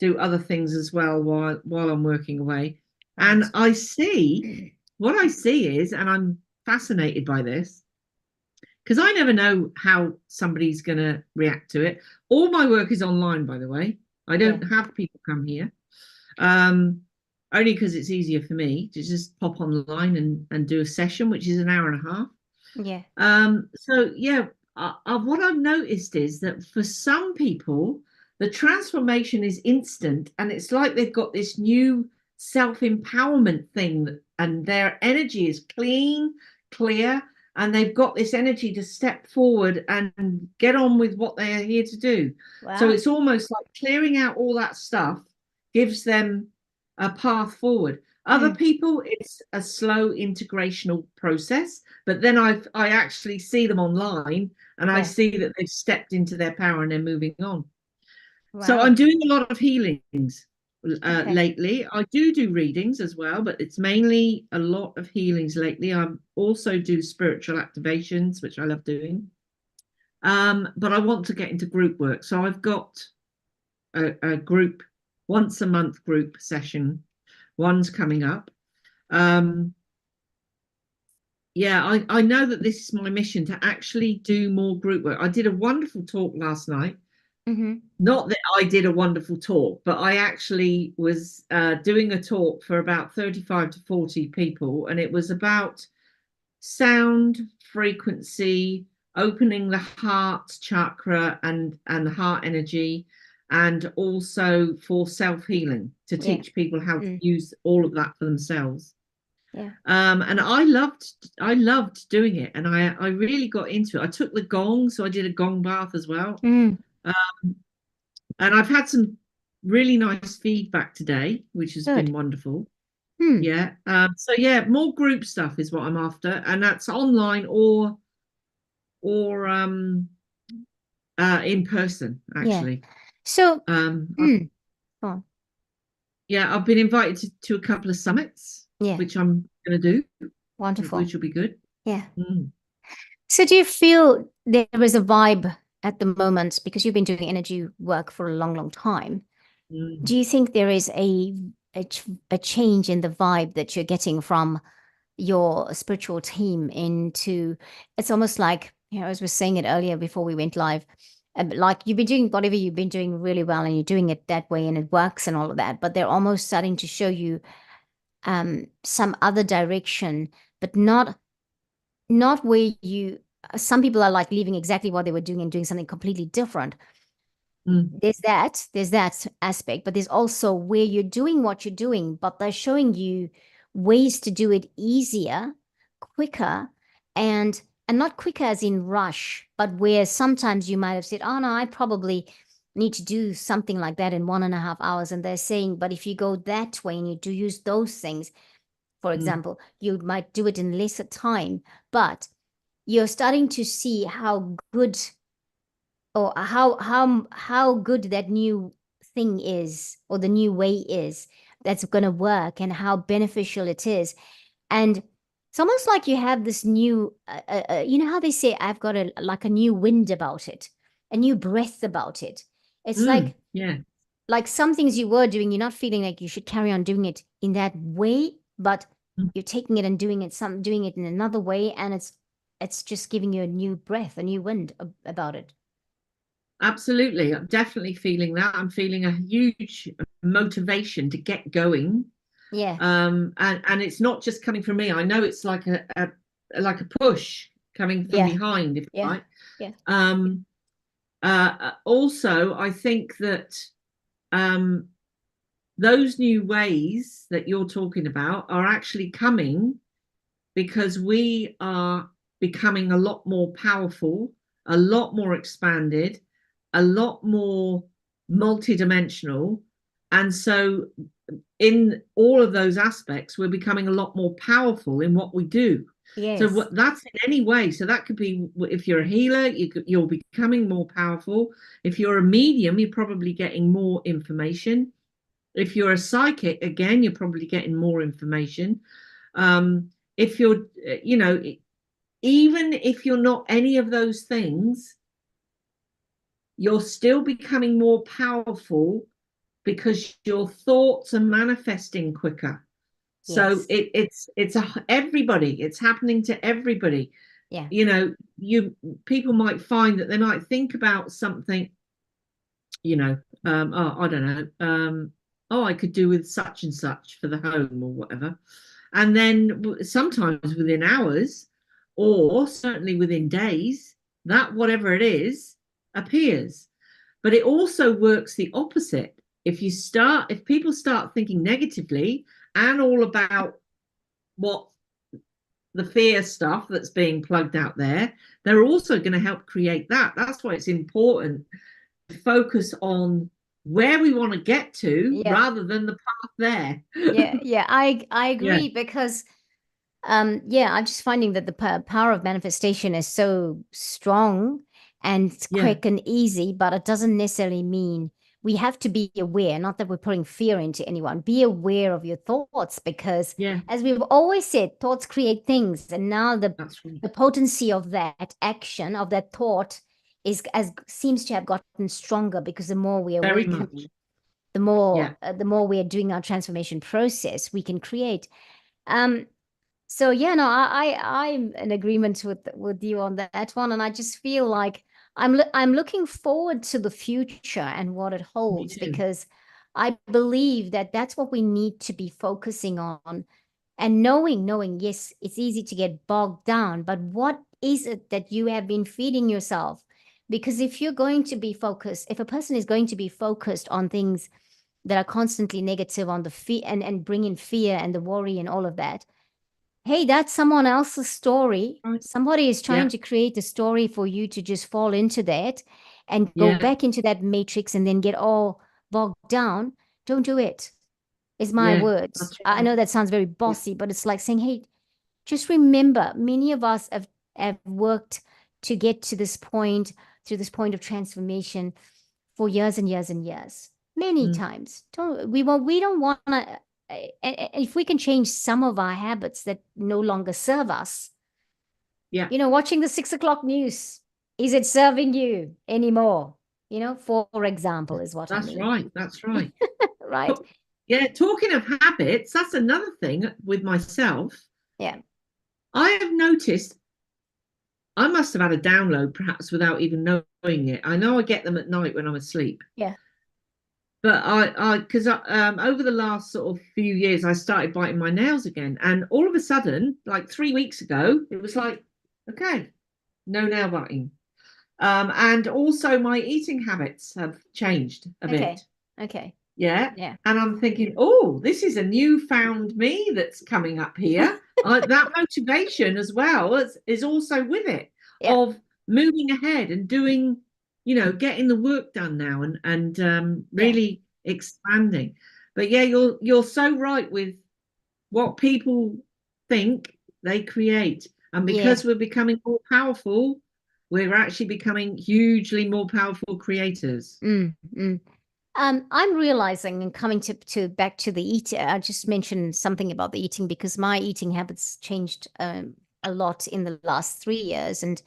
do other things as well while I'm working away. And right, I see what I see is, and I'm fascinated by this because I never know how somebody's going to react to it. All my work is online, by the way. I yeah, don't have people come here, um, only because it's easier for me to just pop online and do a session, which is an hour and a half. yeah, So yeah, what I've noticed is that for some people, the transformation is instant, and it's like they've got this new self-empowerment thing, and their energy is clean, clear, and they've got this energy to step forward and get on with what they are here to do. So wow, it's almost like clearing out all that stuff gives them a path forward. Other mm, people, it's a slow integrational process, but then I actually see them online and I yeah, see that they've stepped into their power and they're moving on. So I'm wow, doing a lot of healings okay, lately. I do readings as well, but it's mainly a lot of healings lately. I also do spiritual activations, which I love doing. But I want to get into group work. So I've got a group, once a month group session. One's coming up. Um, yeah, I know that this is my mission to actually do more group work. I did a wonderful talk last night. mm-hmm, Not that I did a wonderful talk, but I actually was doing a talk for about 35 to 40 people, and it was about sound frequency, opening the heart chakra and the heart energy, and also for self-healing to yeah, teach people how to mm, use all of that for themselves. yeah, And I loved doing it, and I really got into it. I took the gong, so I did a gong bath as well. mm, Um, and I've had some really nice feedback today, which has been Good. wonderful. Hmm. Yeah. So yeah, more group stuff is what I'm after, and that's online or in person Yeah. actually. So, I- hmm. Go on. yeah, I've been invited to a couple of summits, Yeah. which I'm going to do, Wonderful. which will be good. Yeah. Mm, So do you feel there is a vibe at the moment because you've been doing energy work for a long, long time? mm, Do you think there is a change in the vibe that you're getting from your spiritual team into it's almost like, as we were saying it earlier before we went live, like you've been doing whatever you've been doing really well and you're doing it that way and it works and all of that, but they're almost starting to show you some other direction, but not where you some people are like leaving exactly what they were doing and doing something completely different. mm, There's that aspect, but there's also where you're doing what you're doing, but they're showing you ways to do it easier, quicker, and not quicker as in rush, but where sometimes you might have said, oh no, I probably need to do something like that in 1.5 hours. And they're saying, but if you go that way and you do use those things, for mm. example, you might do it in lesser time, but you're starting to see how good or how good that new thing is or the new way is that's going to work and how beneficial it is. And it's almost like you have this new you know how they say I've got a like a new wind about it, a new breath about it. It's Yeah. like some things you were doing, you're not feeling like you should carry on doing it in that way, but Mm. you're taking it and doing it in another way, and it's just giving you a new breath, a new wind about it. Absolutely. I'm definitely feeling that. I'm feeling a huge motivation to get going. Yeah, And it's not just coming from me. I know it's like a like a push coming from yeah, behind, if you yeah, like. yeah, Um, Also, I think that um, those new ways that you're talking about are actually coming because we are becoming a lot more powerful, a lot more expanded, a lot more multidimensional. And so, in all of those aspects, we're becoming a lot more powerful in what we do. So yes, what that's in any way. So that could be if you're a healer, you're becoming more powerful. If you're a medium, you're probably getting more information. If you're a psychic, again, you're probably getting more information. If you're, even if you're not any of those things, you're still becoming more powerful because your thoughts are manifesting quicker. So yes, it's everybody. It's happening to everybody. yeah, You people might find that they might think about something, oh, I don't know, oh, I could do with such and such for the home or whatever. And then sometimes within hours, or certainly within days, that whatever it is appears. But it also works the opposite. If people start thinking negatively and all about what the fear stuff that's being plugged out there, they're also going to help create that. That's why it's important to focus on where we want to get to yeah, rather than the path there. yeah, yeah. I Yeah, agree because yeah, I'm just finding that the power of manifestation is so strong and it's yeah, quick and easy, but it doesn't necessarily mean we have to be aware, not that we're putting fear into anyone. Be aware of your thoughts because, yeah, as we've always said, thoughts create things. And now that's right. the potency of that action, of that thought, is as seems to have gotten stronger because the more we Very awaken, much. Yeah, the more we are doing our transformation process, we can create. Um, so yeah, no, I'm in agreement with you on that one, and I just feel like I'm looking forward to the future and what it me holds too. because I believe that that's what we need to be focusing on and knowing, yes, it's easy to get bogged down, but what is it that you have been feeding yourself? Because if you're going to be focused, if a person is going to be focused on things that are constantly negative on the fear and bring in fear and the worry and all of that, hey, that's someone else's story. Right. Somebody is trying Yeah, to create a story for you to just fall into that and go yeah, back into that matrix and then get all bogged down, don't do it, is my Yeah, words. that's I right. know that sounds very Yeah. bossy, but it's like saying, hey, just remember, many of us have worked to get to this point, to this point of transformation for years and years and years, many Mm, times. We don't want to, if we can change some of our habits that no longer serve us, yeah, watching the 6 o'clock news, is it serving you anymore? For example, is what I that's mean. right. That's right. Right? But, yeah, talking of habits, that's another thing with myself. Yeah. I have noticed I must have had a download perhaps without even knowing it. I know I get them at night when I'm asleep. Yeah. But because over the last sort of few years, I started biting my nails again, and all of a sudden, like 3 weeks ago, it was like, okay, no nail biting. And also my eating habits have changed a Okay. bit. Okay. Yeah, Yeah. and I'm thinking, oh, this is a newfound me that's coming up here. That motivation as well is also with it Yeah. of moving ahead and doing, getting the work done now and Yeah. really expanding. But yeah, you're so right with what people think they create, and Yeah. because we're becoming more powerful, we're actually becoming hugely more powerful creators. Mm, mm. I'm realizing and coming to back to the eating. I just mentioned something about the eating because my eating habits changed a lot in the last 3 years, and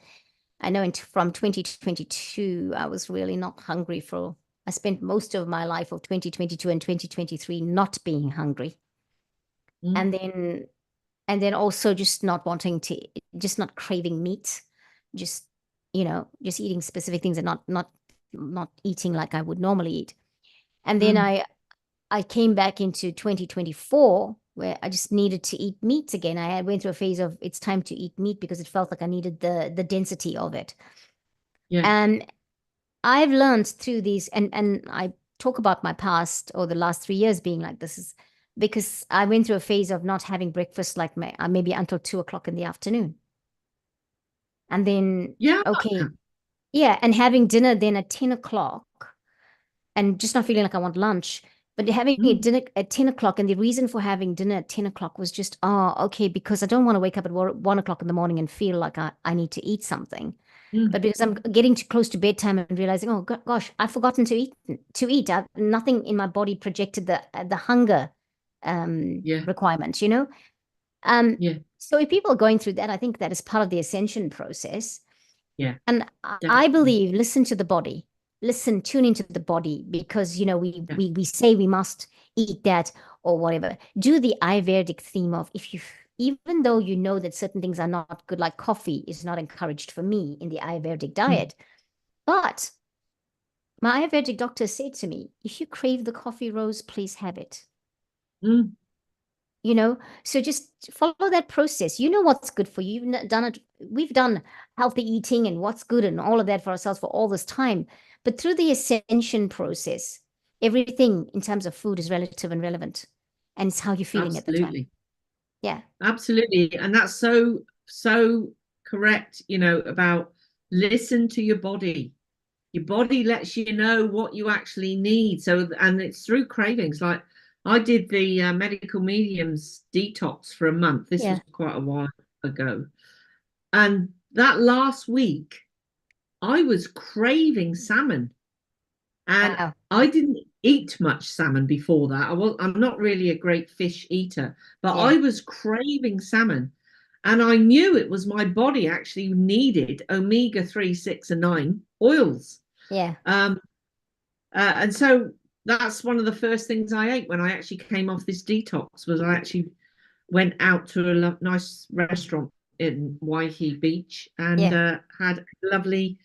I know from 2022 I was really not hungry for. I spent most of my life of 2022 and 2023 not being hungry, Mm, and then also just not wanting to, just not craving meat, just just eating specific things and not eating like I would normally eat. And then mm, I came back into 2024 where I just needed to eat meat again. I went through a phase of it's time to eat meat because it felt like I needed the density of it. yeah. And I've learned through these, and I talk about my past or the last 3 years being like this is because I went through a phase of not having breakfast like maybe until 2 o'clock in the afternoon. And then, Yeah. okay, yeah, and having dinner then at 10 o'clock and just not feeling like I want lunch, but having a Mm, dinner at 10 o'clock. And the reason for having dinner at 10 o'clock was just, oh, okay, because I don't want to wake up at 1 o'clock in the morning and feel like I need to eat something. mm, But because I'm getting too close to bedtime and realizing, oh gosh, I've forgotten to eat. Nothing in my body projected the hunger yeah. requirement, you know? Um, Yeah. so if people are going through that, I think that is part of the ascension process. Yeah. And I Definitely. believe, listen to the body, tune into the body, because Yeah. we say we must eat that or whatever. Do the Ayurvedic theme of, if you, even though you know that certain things are not good, like coffee is not encouraged for me in the Ayurvedic Mm, diet, but my Ayurvedic doctor said to me, if you crave the coffee, Rose, please have it. mm, So just follow that process. You know what's good for you. You've done it. We've done healthy eating and what's good and all of that for ourselves for all this time. But through the ascension process, everything in terms of food is relative and relevant. And it's how you're feeling at the time. absolutely. Yeah. Absolutely. And that's so correct, about listen to your body. Your body lets you know what you actually need. So, and it's through cravings. Like I did the medical mediums detox for a month. This Yeah. was quite a while ago. And that last week, I was craving salmon. And Wow. I didn't eat much salmon before that. I'm not really a great fish eater, but Yeah. I was craving salmon. And I knew it was my body actually needed omega 3, 6, and 9 oils. Yeah. Um, and so that's one of the first things I ate when I actually came off this detox was I actually went out to a nice restaurant in Waihee Beach and Yeah. had a lovely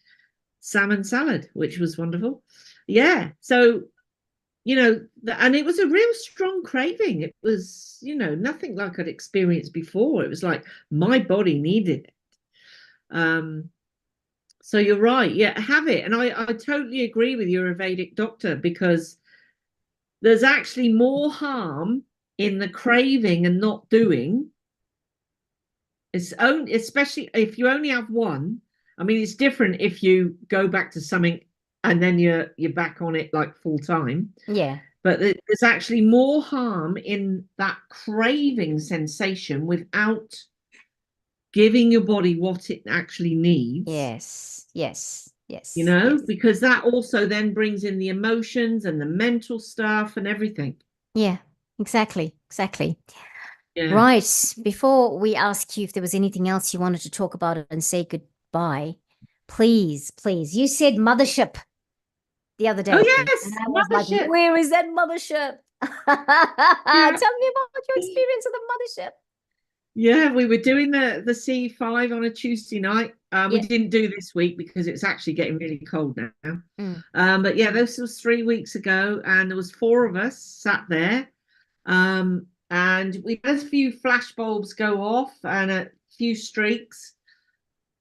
salmon salad, which was wonderful. Yeah. So, and it was a real strong craving. It was, nothing like I'd experienced before. It was like my body needed it. So you're right. Yeah, have it. And I totally agree with your Vedic doctor because there's actually more harm in the craving and not doing. It's only, especially if you only have one. I mean, it's different if you go back to something and then you're back on it like full time. Yeah. But there's actually more harm in that craving sensation without giving your body what it actually needs. Yes. Yes. Yes. You know, Yes. because that also then brings in the emotions and the mental stuff and everything. Yeah. Exactly. Exactly. Yeah. Right. Before we ask you if there was anything else you wanted to talk about and say goodbye, please, please. You said mothership the other Oh day, and yes, I was like, mothership. where is that mothership? Yeah. Tell me about your experience of the mothership. Yeah, we were doing the C5 on a Tuesday night. We Yeah. didn't do this week because it's actually getting really cold now. Mm. But yeah, this was 3 weeks ago, and there was 4 of us sat there. And we had a few flash bulbs go off and a few streaks.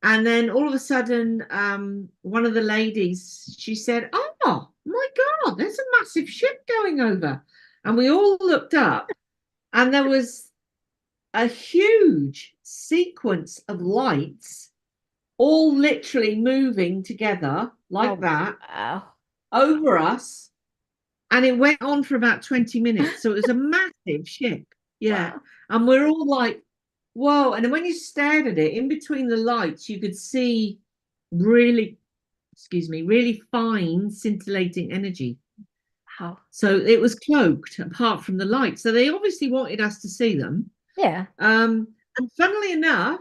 And then all of a sudden, one of the ladies, she said, "Oh my God, there's a massive ship going over." And we all looked up, and there was a huge sequence of lights all literally moving together like that Wow. over us. And it went on for about 20 minutes. So it was a massive ship. Yeah. Wow. And we're all like, whoa. And then when you stared at it, in between the lights, you could see really, really fine scintillating energy. Wow. So it was cloaked apart from the lights. So they obviously wanted us to see them. Yeah. And funnily enough,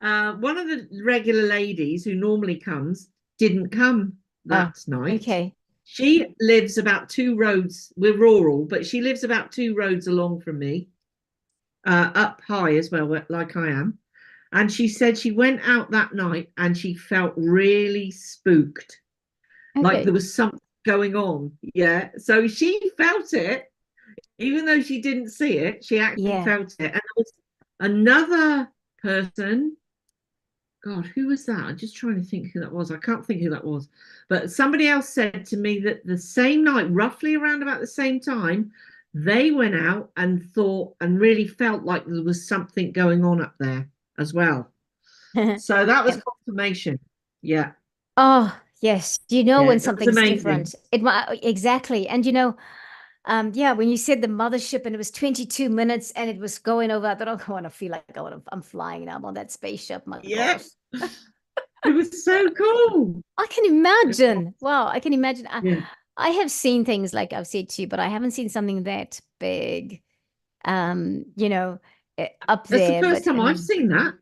one of the regular ladies who normally comes didn't come that night. Okay. She lives about 2 roads. We're rural, but she lives about 2 roads along from me, up high as well, like I am. And she said she went out that night and she felt really spooked, like Okay. there was something going on. Yeah. So she felt it, even though she didn't see it, she actually Yeah. felt it. And there was another person. God, who was that? I'm just trying to think who that was. I can't think who that was. But somebody else said to me that the same night, roughly around about the same time, they went out and thought and really felt like there was something going on up there as well. So that was Yeah. confirmation. Yeah. Oh, yes. You know Yeah. when It was something's amazing. different. Exactly. And yeah, when you said the mothership and it was 22 minutes and it was going over, I thought, oh, I want to feel like I'm flying now. I'm on that spaceship. My Yeah. gosh. It was so cool. I can imagine. Wow, I can imagine. Yeah. I have seen things like I've said to you, but I haven't seen something that big. You know, up That's the there. first But time I've seen that.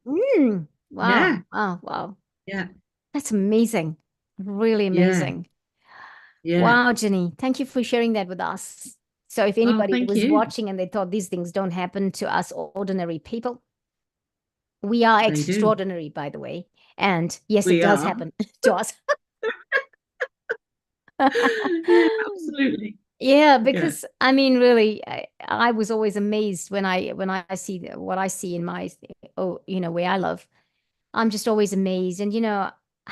wow, Yeah. wow, wow. Yeah. That's amazing. Really Yeah. amazing. Yeah. Wow, Jenny, thank you for sharing that with us. So if Oh, anybody thank was you. watching and they thought these things don't happen to us ordinary people, we are They do. extraordinary, by the way. And yes, it We does are. happen to us. Yeah, absolutely. Yeah, Yeah. because I mean, really, I was always amazed when I see what I see in my where I live. I'm just always amazed. And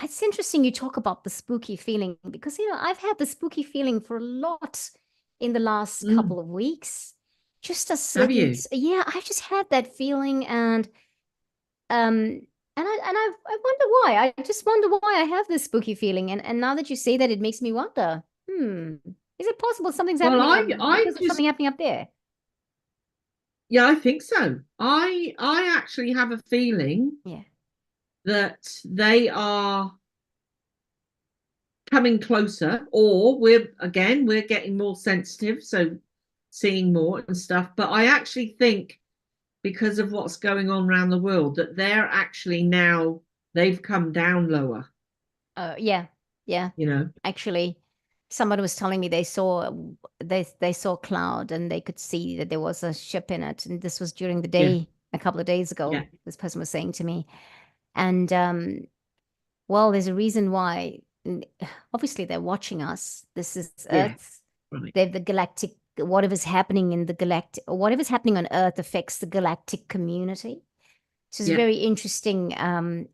it's interesting you talk about the spooky feeling because I've had the spooky feeling for a lot in the last Mm. couple of weeks. Just a Have certain, you? yeah, I've just had that feeling, and I wonder why. I just wonder why I have this spooky feeling. And now that you say that, it makes me wonder. Is it possible something's Well, happening I because of just, something happening up there? yeah, I think so. I actually have a feeling Yeah. that they are coming closer, or we're getting more sensitive, so seeing more and stuff. But I actually think because of what's going on around the world that they're actually now they've come down lower, Yeah. Yeah. you know. Actually, someone was telling me they saw a cloud and they could see that there was a ship in it. And this was during the Yeah, day, a couple of days yeah, ago, this person was saying to me. And well, there's a reason why. Obviously, they're watching us. This is yeah, Earth. right. They're the galactic, whatever's happening in the galactic, or whatever's happening on Earth affects the galactic community. So it's Yeah, very interesting.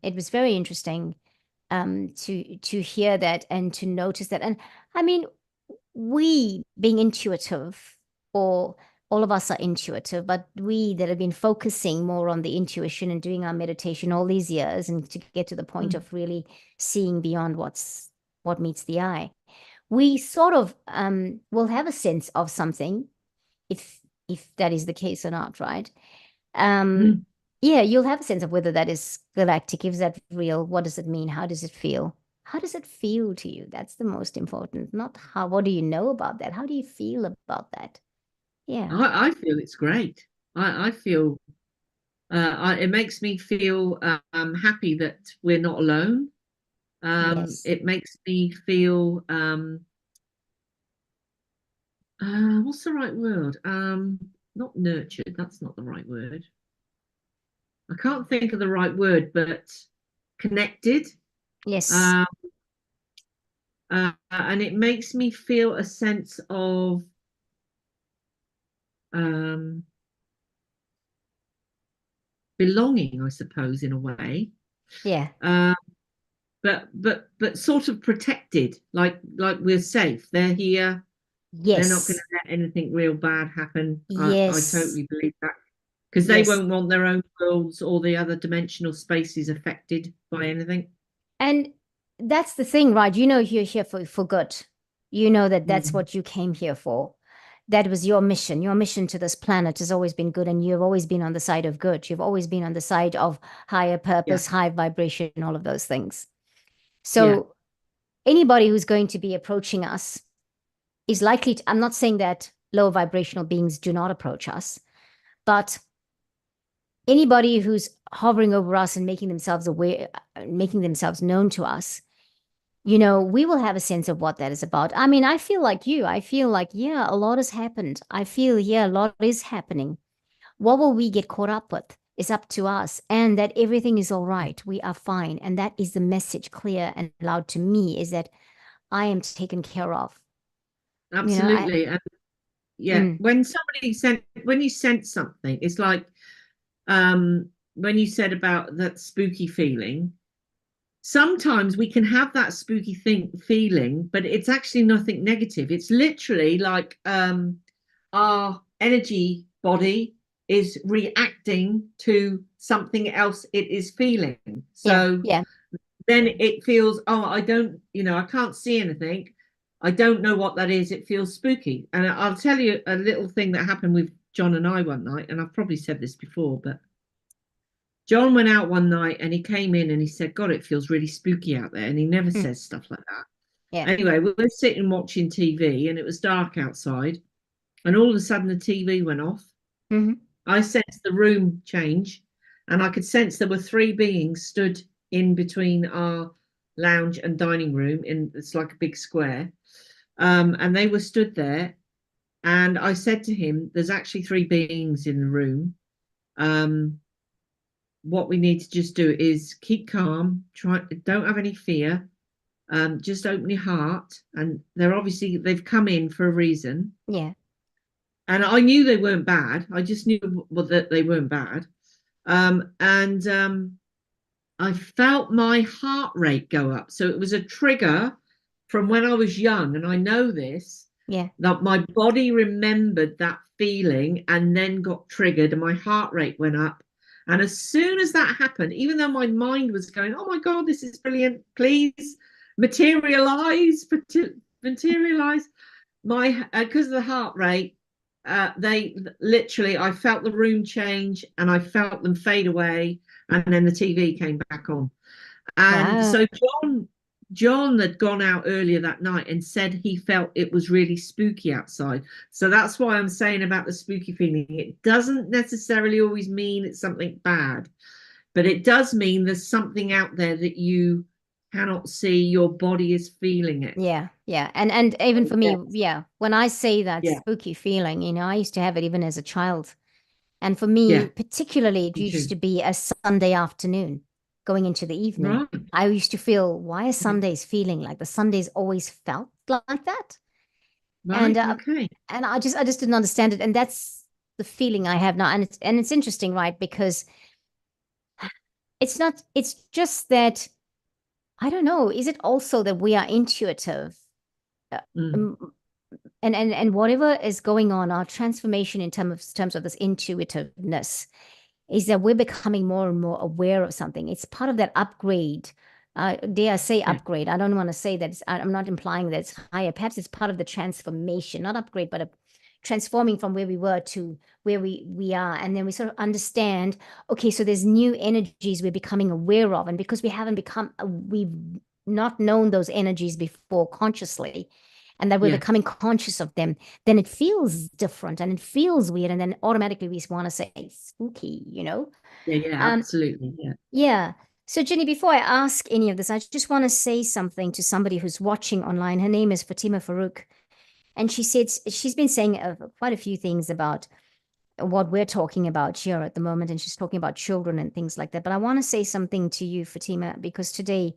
It was very interesting to hear that and to notice that. And I mean, we being intuitive, or all of us are intuitive, but we that have been focusing more on the intuition and doing our meditation all these years and to get to the point mm, of really seeing beyond what's what meets the eye. We sort of will have a sense of something, if that is the case or not, right? Mm. Yeah, you'll have a sense of whether that is galactic, is that real, what does it mean, how does it feel? How does it feel to you? That's the most important, not what do you know about that? How do you feel about that? Yeah. I feel it's great. I feel it makes me feel happy that we're not alone. Yes. It makes me feel what's the right word? Not nurtured. That's not the right word. I can't think of the right word, but connected. Yes. Um, and it makes me feel a sense of um, belonging, I suppose, in a way. Yeah. Um, but sort of protected, like we're safe. They're here. They're not going Yes. to let anything real bad happen. I Yes. totally believe that because they Yes. won't want their own worlds or the other dimensional spaces affected by anything. And that's the thing, right? You know, you're here for good. You know that that's Mm. what you came here for. That was your mission. Your mission to this planet has always been good, and you've always been on the side of good. You've always been on the side of higher Yeah, purpose, high vibration, all of those things. yeah, So anybody who's going to be approaching us is likely to, I'm not saying that low vibrational beings do not approach us, but anybody who's hovering over us and making themselves aware, making themselves known to us, you know, we will have a sense of what that is about. I mean, I feel like you. I feel like, yeah, a lot has happened. I feel, yeah, a lot is happening. What will we get caught up with is up to us, and that everything is all right. We are fine. And that is the message, clear and loud to me, is that I am taken care of. You know, absolutely. And yeah, mm, when you sense something, it's like when you said about that spooky feeling. Sometimes we can have that spooky feeling, but it's actually nothing negative. It's literally like our energy body is reacting to something else it is feeling. yeah, So yeah, then it feels, oh, I don't, I can't see anything. I don't know what that is. It feels spooky. And I'll tell you a little thing that happened with John and I one night, and I've probably said this before, but John went out one night and he came in and he said, God, it feels really spooky out there. And he never mm, says stuff like that. yeah. Anyway, we were sitting watching TV and it was dark outside. And all of a sudden the TV went off. Hmm. I sensed the room change and I could sense there were three beings stood in between our lounge and dining room. It's like a big square. And they were stood there. And I said to him, there's actually three beings in the room. What we need to just do is keep calm, don't have any fear, just open your heart. And they've come in for a reason. Yeah. And I knew they weren't bad. I just knew that they weren't bad. And I felt my heart rate go up. So it was a trigger from when I was young. And I know this, Yeah. that my body remembered that feeling and then got triggered and my heart rate went up. And as soon as that happened, even though my mind was going, oh my God, this is brilliant, please materialize, materialize, my because of the heart rate, they literally, I felt the room change and I felt them fade away, and then the TV came back on. And Wow. so John had gone out earlier that night and said he felt it was really spooky outside. So that's why I'm saying about the spooky feeling. It doesn't necessarily always mean it's something bad, but it does mean there's something out there that you cannot see. Your body is feeling it. Yeah, yeah. And even for me, Yes. yeah, when I say that Yeah, spooky feeling, you know, I used to have it even as a child. And for me, yeah, particularly, it me used too. to be a Sunday afternoon going into the evening. Right. I used to feel, why are Okay. Sundays feeling like the Sundays always felt like that? And Right. Okay. I just didn't understand it. And that's the feeling I have now. And it's interesting, right? Because it's just that, I don't know, is it also that we are intuitive? Uh, Mm. um, and whatever is going on, our transformation in terms of this intuitiveness is that we're becoming more and more aware of something. It's part of that upgrade Dare I say Yeah. upgrade? I don't want to say that I'm not implying that it's higher. Perhaps it's part of the transformation, not upgrade, but a transforming from where we were to where we are. And then we sort of understand, okay, so there's new energies we're becoming aware of. And because we've not known those energies before consciously, and that we're Yeah. becoming conscious of them, then it feels different and it feels weird. And then automatically we want to say spooky, Yeah, Um, absolutely. Yeah. yeah. So, Jenny, before I ask any of this, I just want to say something to somebody who's watching online. Her name is Fatima Farouk. And she said she's been saying quite a few things about what we're talking about here at the moment. And she's talking about children and things like that. But I want to say something to you, Fatima, because today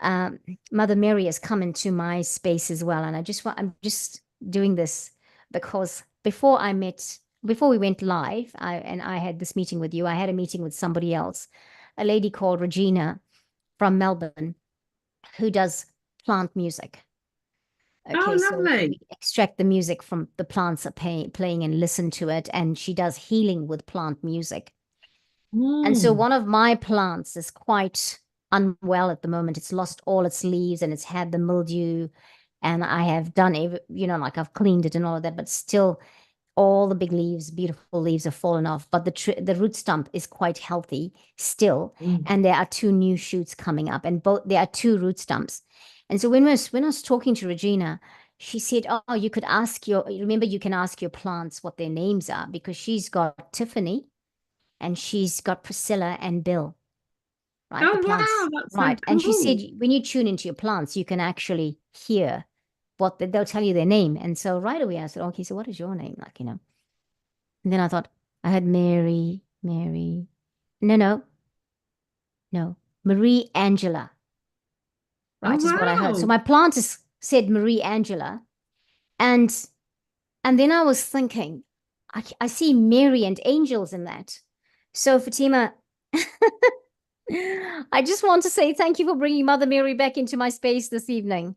um, Mother Mary has come into my space as well. And I'm just doing this because before we went live, I had this meeting with you. I had a meeting with somebody else, a lady called Regina from Melbourne, who does plant music. Oh, Okay, so we lovely. extract the music from the plants are playing and listen to it, and she does healing with plant music. And so Mm. one of my plants is quite unwell at the moment. It's lost all its leaves and it's had the mildew. And I have done like I've cleaned it and all of that, but still all the big leaves, beautiful leaves have fallen off. But the root stump is quite healthy still. Mm. And there are two new shoots coming up, and both there are two root stumps. And so when I was talking to Regina, she said, "Oh, you could ask remember you can ask your plants what their names are because she's got Tiffany and she's got Priscilla and Bill, right? The Oh, plants, wow, that's so right? And she said cool. when you tune into your plants, you can actually hear they'll tell you their name. And so right away I said, okay, so what is your name? And then I thought I had Mary, Mary. No, no, no. Marie Angela, Oh, right, is what I heard. So wow. my plant is said Marie Angela. And then I was thinking, I see Mary and angels in that. So Fatima, I just want to say thank you for bringing Mother Mary back into my space this evening.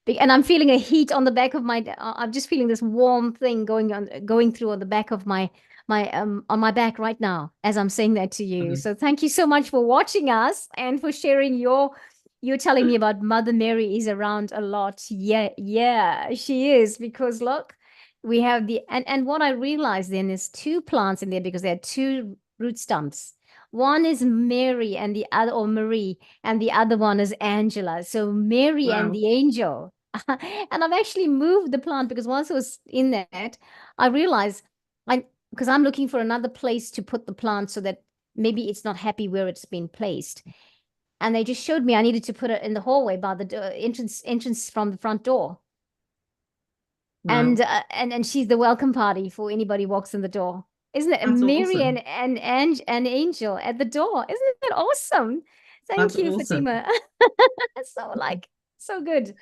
And I'm feeling a heat on the back of my. I'm just feeling this warm thing going through on the back of my on my back right now as I'm saying that to you. Mhm. So thank you so much for watching us and for sharing you're telling me about Mother Mary is around a lot. Yeah, yeah, she is because look, we have and what I realized then is two plants in there because there are two root stumps. One is Mary and the other, or Marie, and the other one is Angela. So Mary and Wow. the angel. And I've actually moved the plant because once I was in that, I realized because I'm looking for another place to put the plant so that maybe it's not happy where it's been placed. And they just showed me I needed to put it in the hallway by the entrance from the front door. And Wow. and she's the welcome party for anybody who walks in the door. Isn't it? That's Mary awesome. and Angel at the door. Isn't that awesome? That's Thank you, awesome. Fatima. So so good.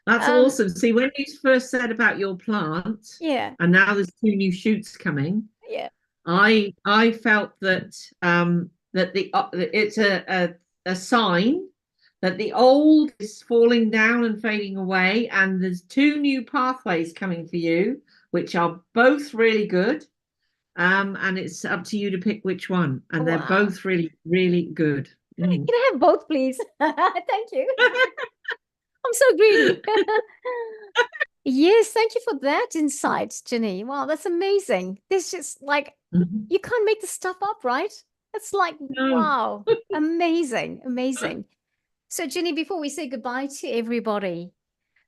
That's Um, awesome. See, when you first said about your plant, yeah, and now there's two new shoots coming, yeah. I felt that that it's a sign that the old is falling down and fading away, and there's two new pathways coming for you, which are both really good. And it's up to you to pick which one, and they're Wow. both really, really good. Can Mm. I have both, please? Thank you. I'm so greedy. Yes, thank you for that insight, Jenny. Wow, that's amazing. There's just like, Mhm. you can't make this stuff up, right? It's like, No. wow, amazing, amazing. So, Jenny, before we say goodbye to everybody,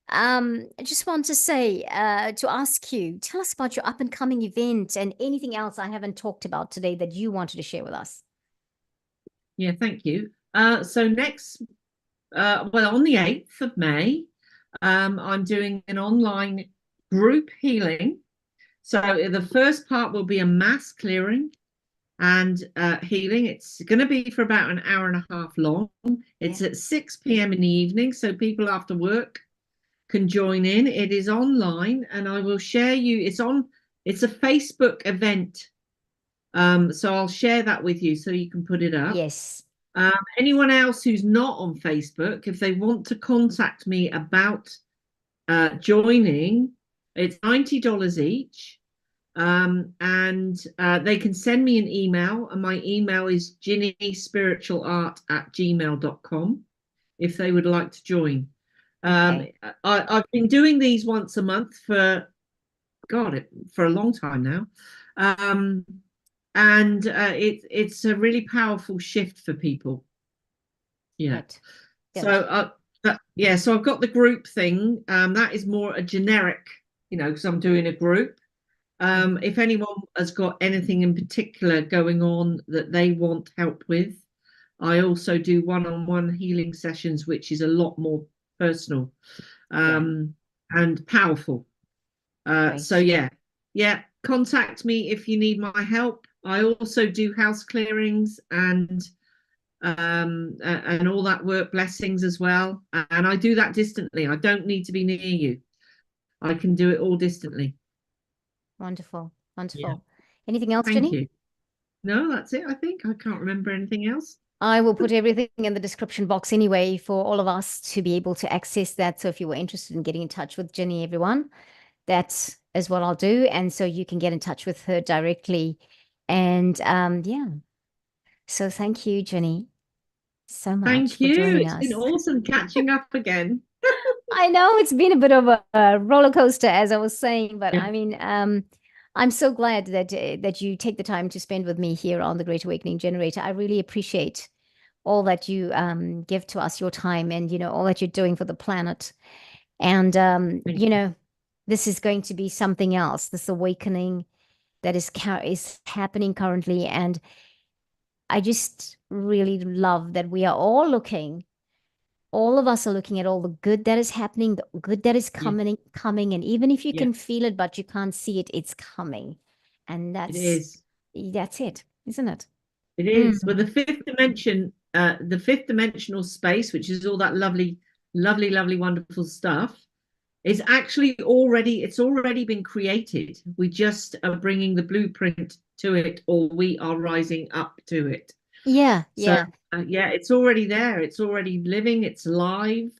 I just want to say, to ask you, tell us about your up and coming event and anything else I haven't talked about today that you wanted to share with us. Yeah, thank you. So next, well, on the 8th of May, I'm doing an online group healing. So the first part will be a mass clearing and healing. It's going to be for about an hour and a half long. Yeah. It's at 6 p.m. in the evening, so people after work can join in. It is online, and I will share you. It's a Facebook event. So I'll share that with you so you can put it up. Yes. Anyone else who's not on Facebook, if they want to contact me about joining, it's $90 each. And they can send me an email, and my email is ginnyspiritualart@gmail.com. if they would like to join. Okay. I've been doing these once a month for for a long time now. And it's a really powerful shift for people. Yeah. Good. So Good. yeah, so I've got the group thing. That is more a generic, because I'm doing a group. If anyone has got anything in particular going on that they want help with, I also do one-on-one healing sessions, which is a lot more personal, Yeah. and powerful. So Great. yeah, contact me if you need my help. I also do house clearings and all that work, blessings as well. And I do that distantly. I don't need to be near you. I can do it all distantly. Wonderful. Yeah. Wonderful. Anything else, Thank Jenny? you. No, that's it. I think I can't remember anything else. I will put everything in the description box anyway for all of us to be able to access that. So if you were interested in getting in touch with Jenny, everyone, that is what I'll do. And so you can get in touch with her directly. And yeah. So thank you, Jenny, so much Thank for you. joining It's been us. awesome catching up again. I know it's been a bit of a roller coaster, as I was saying, but Yeah. I mean, I'm so glad that that you take the time to spend with me here on the Great Awakening Generator. I really appreciate all that you give to us, your time, and all that you're doing for the planet. And Thank you. this is going to be something else. This awakening that is happening currently, and I just really love that we are all of us are looking at all the good that is happening, the good that is Yeah. coming, and even if you Yeah. can feel it, but you can't see it, it's coming. And It is. that's it, isn't it? It Mm. is. Well, the fifth dimensional space, which is all that lovely, lovely, lovely, wonderful stuff, is actually it's already been created. We just are bringing the blueprint to it, or we are rising up to it. Yeah, So yeah. yeah, it's already there. It's already living. It's live.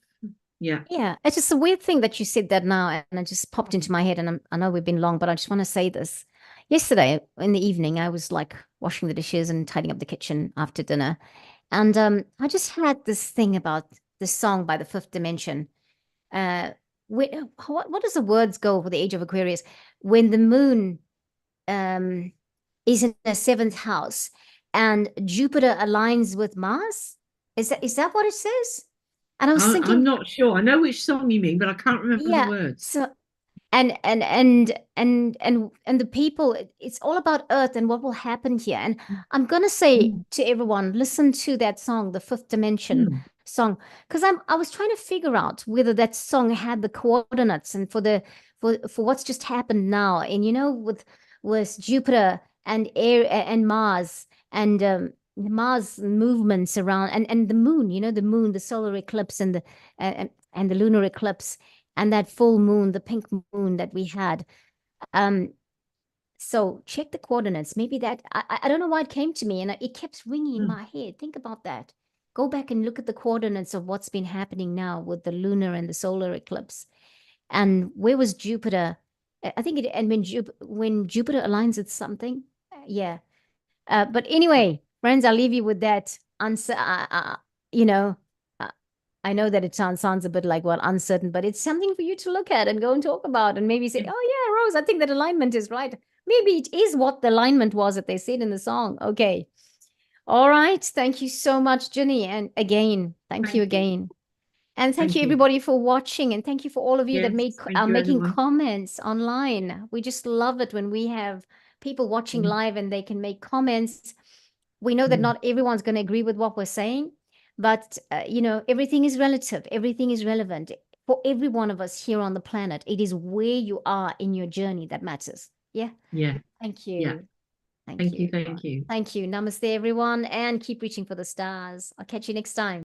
Yeah. Yeah, it's just a weird thing that you said that now, and it just popped into my head. And I know we've been long, but I just want to say this. Yesterday in the evening, I was like washing the dishes and tidying up the kitchen after dinner, and I just had this thing about this song by the Fifth Dimension. Uh, what does the words go for the Age of Aquarius? When the moon um is in the seventh house and Jupiter aligns with Mars? Is that what it says? And I was I'm thinking, not sure. I know which song you mean, but I can't remember the yeah. words. So and the people, it's all about Earth and what will happen here. And I'm gonna say Mm, to everyone, listen to that song, the Fifth Dimension mm, song, because I was trying to figure out whether that song had the coordinates and for what's just happened now. And with Jupiter and air and Mars and Mars movements around and the moon, the moon, the solar eclipse and the lunar eclipse and that full moon, the pink moon that we had. Um, so check the coordinates. Maybe that I don't know why it came to me, and it kept ringing in mm. my head. Think about that. Go back and look at the coordinates of what's been happening now with the lunar and the solar eclipse. And where was Jupiter? I think it and when Jupiter aligns with something, yeah. But anyway, friends, I'll leave you with that answer. You know, uh, I know that it sounds a bit like uncertain, but it's something for you to look at and go and talk about, and maybe say, Yeah. "Oh yeah, Rose, I think that alignment is right. Maybe it is what the alignment was that they said in the song." Okay, all right. Thank you so much, Ginny, and again, thank you Thank you. again. And thank you Thank you. everybody for watching, and thank you for all of you that Yes. Thank are you, making everyone. comments online. We just love it when we have people watching Mm, live and they can make comments. We know that mm. not everyone's going to agree with what we're saying, but everything is relative. Everything is relevant for every one of us here on the planet. It is where you are in your journey that matters. Yeah. Yeah. Thank Yeah. you. Thank Thank you. you. Thank you. Thank you. Namaste, everyone, and keep reaching for the stars. I'll catch you next time.